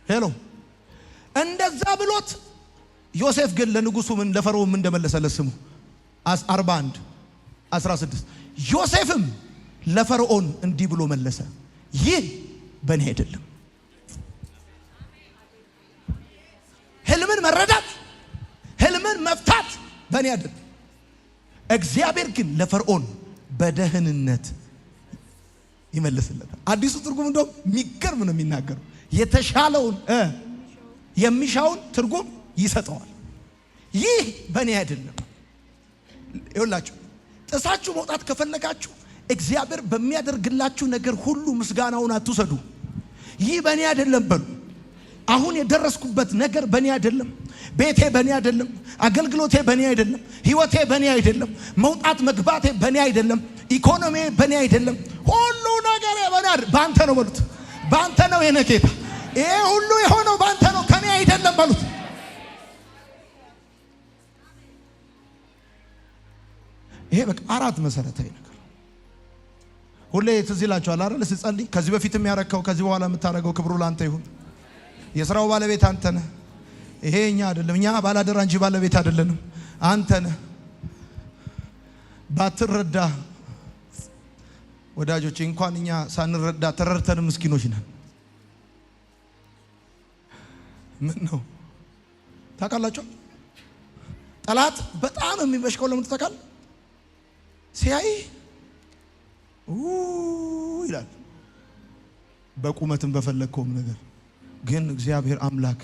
ሄሎ እንደዛ ብሎት ዮሴፍ ግን ለንጉሱ ምን ለፈርዖን ምን እንደመለሰለት ስሙ 41 16 ዮሴፍም ለፈርዖን እንዲህ ብሎ መለሰ፣ ይህ በእኔ አይደለም። ህልምን መረዳት ህልምን መፍታት በእኔ አይደለም። እግዚአብሔር ግን ለፈርዖን በደህንነት ይመልስለታል። አዲሱ ትርጉም እንደው የሚገርም ነው የሚናገረው። የተሻለውን የሚሻውን ትርጉም ይሰጠዋል። ይህ በእኔ አይደለም። ይኸውላችሁ ጥሳችሁ መውጣት ከፈለጋችሁ እግዚአብሔር በሚያደርግላችሁ ነገር ሁሉ ምስጋናውን አትውሰዱ። ይህ በእኔ አይደለም በሉ። አሁን የደረስኩበት ነገር በእኔ አይደለም። ቤቴ በእኔ አይደለም። አገልግሎቴ በእኔ አይደለም። ህይወቴ በእኔ አይደለም። መውጣት መግባቴ በእኔ አይደለም። ኢኮኖሚ በእኔ አይደለም። ሁሉ ነገር በአንተ ነው በሉት። በአንተ ነው የኔ ጌታ። ይሄ ሁሉ የሆነው በአንተ ነው ከኔ አይደለም በሉት። ይሄ በቃ አራት መሰረታዊ ነገር ሁሌ ትዝ ይላችኋል አይደል? ስትጸልይ ከዚህ በፊት የሚያረከው ከዚህ በኋላ የምታረገው ክብሩ ላንተ ይሁን። የሥራው ባለቤት አንተ ነህ። ይሄ እኛ አይደለም። እኛ ባላደራ እንጂ ባለቤት አይደለንም። አንተ ነህ። ባትረዳ ወዳጆቼ እንኳን እኛ ሳንረዳ ተረርተን ምስኪኖች ነን። ምን ነው ታውቃላችሁ? ጠላት በጣም የሚበሽቀው ለምን ተታካል? ሲያይ ይላል በቁመትም በፈለግከውም ነገር ግን እግዚአብሔር አምላክ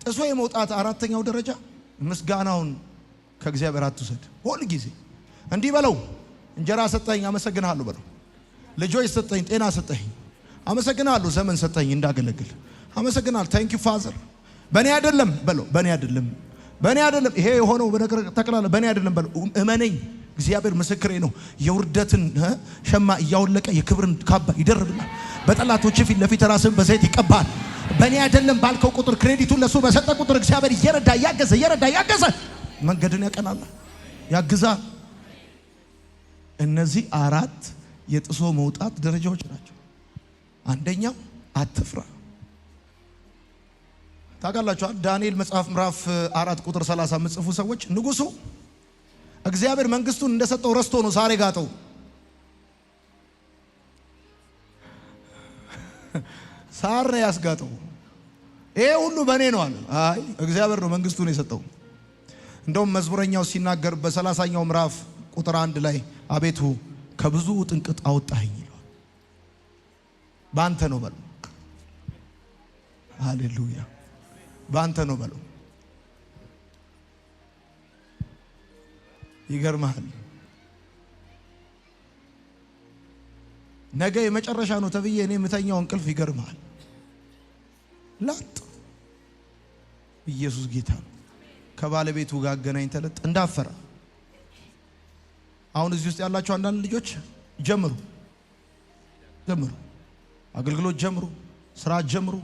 ጥሶ የመውጣት አራተኛው ደረጃ ምስጋናውን ከእግዚአብሔር አትውሰድ። ሁል ጊዜ እንዲህ በለው፣ እንጀራ ሰጠኝ አመሰግናለሁ በለው። ልጆች ሰጠኝ፣ ጤና ሰጠኝ አመሰግናለሁ፣ ዘመን ሰጠኝ እንዳገለግል አመሰግናለሁ። ታንክ ዩ ፋዘር። በእኔ አይደለም በለው፣ በእኔ አይደለም፣ በእኔ አይደለም። ይሄ የሆነው በነገር ተቀላለ በእኔ አይደለም በለው። እመነኝ፣ እግዚአብሔር ምስክሬ ነው። የውርደትን ሸማ እያወለቀ የክብርን ካባ ይደርብናል። በጠላቶች ፊት ለፊት ራስን በዘይት ይቀባል። በእኔ አይደለም ባልከው ቁጥር ክሬዲቱን ለሱ በሰጠ ቁጥር እግዚአብሔር እየረዳ ያገዘ መንገድን ያቀናል፣ ያግዛል። እነዚህ አራት የጥሶ መውጣት ደረጃዎች ናቸው። አንደኛው አትፍራ። ታውቃላችኋል? ዳንኤል መጽሐፍ ምዕራፍ 4 ቁጥር 30 የምትጽፉ ሰዎች ንጉሱ እግዚአብሔር መንግስቱን እንደሰጠው ረስቶ ነው ዛሬ ጋጠው። ሳር ነው ያስጋጠው። ይሄ ሁሉ በእኔ ነው አለ። አይ እግዚአብሔር ነው መንግስቱን የሰጠው። እንደውም መዝሙረኛው ሲናገር በ30ኛው ምዕራፍ ቁጥር 1 ላይ አቤቱ ከብዙ ጥንቅጥ አወጣኸኝ ይላል። በአንተ ነው በለው። ሃሌሉያ። በአንተ ነው በለው። ይገርማል። ነገ የመጨረሻ ነው ተብዬ እኔ የምተኛው እንቅልፍ ይገርማል። ላጥ ኢየሱስ ጌታ ነው። ከባለቤቱ ጋር አገናኝተለት እንዳፈራ። አሁን እዚህ ውስጥ ያላችሁ አንዳንድ ልጆች ጀምሩ፣ አገልግሎት ጀምሩ፣ ስራ ጀምሩ፣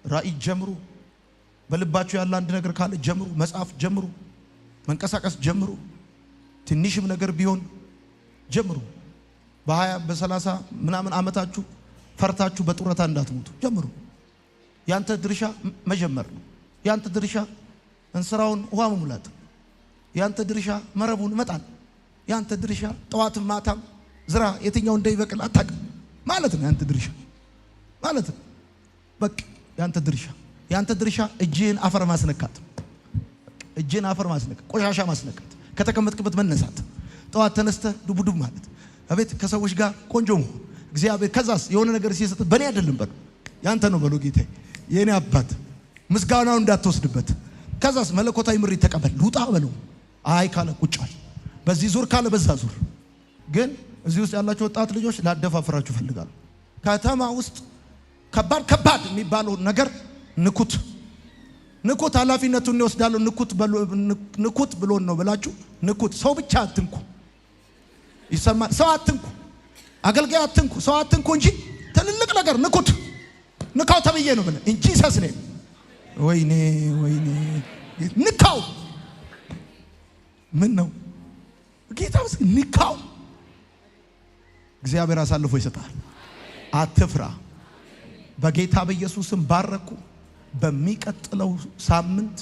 ራእይ ጀምሩ። በልባችሁ ያለ አንድ ነገር ካለ ጀምሩ፣ መጽሐፍ ጀምሩ፣ መንቀሳቀስ ጀምሩ። ትንሽም ነገር ቢሆን ጀምሩ። በ20 በ30 ምናምን ዓመታችሁ ፈርታችሁ በጡረታ እንዳትሞቱ ጀምሩ። ያንተ ድርሻ መጀመር ነው። ያንተ ድርሻ እንስራውን ውሃ መሙላት፣ ያንተ ድርሻ መረቡን መጣል፣ ያንተ ድርሻ ጠዋትም ማታም ዝራ የትኛው እንደይበቅል አታውቅም ማለት ነው። ያንተ ድርሻ ማለት ነው። በቃ ያንተ ድርሻ እጅህን አፈር ማስነካት፣ እጅህን አፈር ማስነካት፣ ቆሻሻ ማስነካት፣ ከተቀመጥክበት መነሳት፣ ጠዋት ተነስተ ዱብዱብ ማለት፣ አቤት ከሰዎች ጋር ቆንጆ መሆን። እግዚአብሔር ከዛስ የሆነ ነገር ሲሰጥ በኔ አይደለም በሉ ያንተ ነው በሉ ጌታዬ የኔ አባት ምስጋናው እንዳትወስድበት። ከዛስ መለኮታዊ ምሪት ተቀበል ሉጣ በሉ። አይ ካለ ቁጫል በዚህ ዙር ካለ በዛ ዙር። ግን እዚህ ውስጥ ያላችሁ ወጣት ልጆች ላደፋፍራችሁ ፈልጋለሁ። ከተማ ውስጥ ከባድ የሚባለው ነገር ንኩት ኃላፊነቱን ይወስዳል። ንኩት ብሎን ነው ብላችሁ ንኩት። ሰው ብቻ አትንኩ፣ ይሰማል። ሰው አትንኩ፣ አገልጋይ አትንኩ፣ ሰው አትንኩ እንጂ ትልልቅ ነገር ንካው ተብዬ ነው ብለ እንጂ ሰስኔ ወይኔ ንካው። ምን ነው ጌታው ንካው። እግዚአብሔር አሳልፎ ይሰጣል። አትፍራ። በጌታ በኢየሱስም ባረኩ። በሚቀጥለው ሳምንት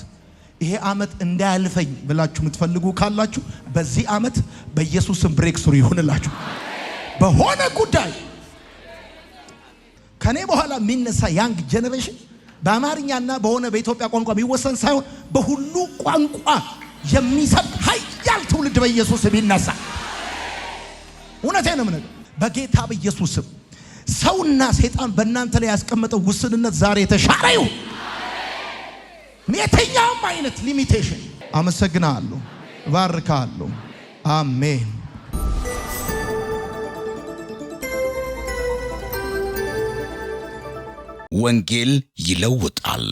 ይሄ ዓመት እንዳያልፈኝ ብላችሁ የምትፈልጉ ካላችሁ በዚህ ዓመት በኢየሱስም ብሬክ ስሩ ይሁንላችሁ። በሆነ ጉዳይ ከኔ በኋላ የሚነሳ ያንግ ጄኔሬሽን በአማርኛና በሆነ በኢትዮጵያ ቋንቋ የሚወሰን ሳይሆን በሁሉ ቋንቋ የሚሰብክ ኃያል ትውልድ በኢየሱስም ይነሳ። እውነቴን ነው የምነግርህ። በጌታ በኢየሱስም ሰውና ሰይጣን በእናንተ ላይ ያስቀመጠው ውስንነት ዛሬ የተሻረ ይሁን። የትኛውም አይነት ሊሚቴሽን አመሰግናለሁ፣ ባርካለሁ። አሜን። ወንጌል ይለውጣል።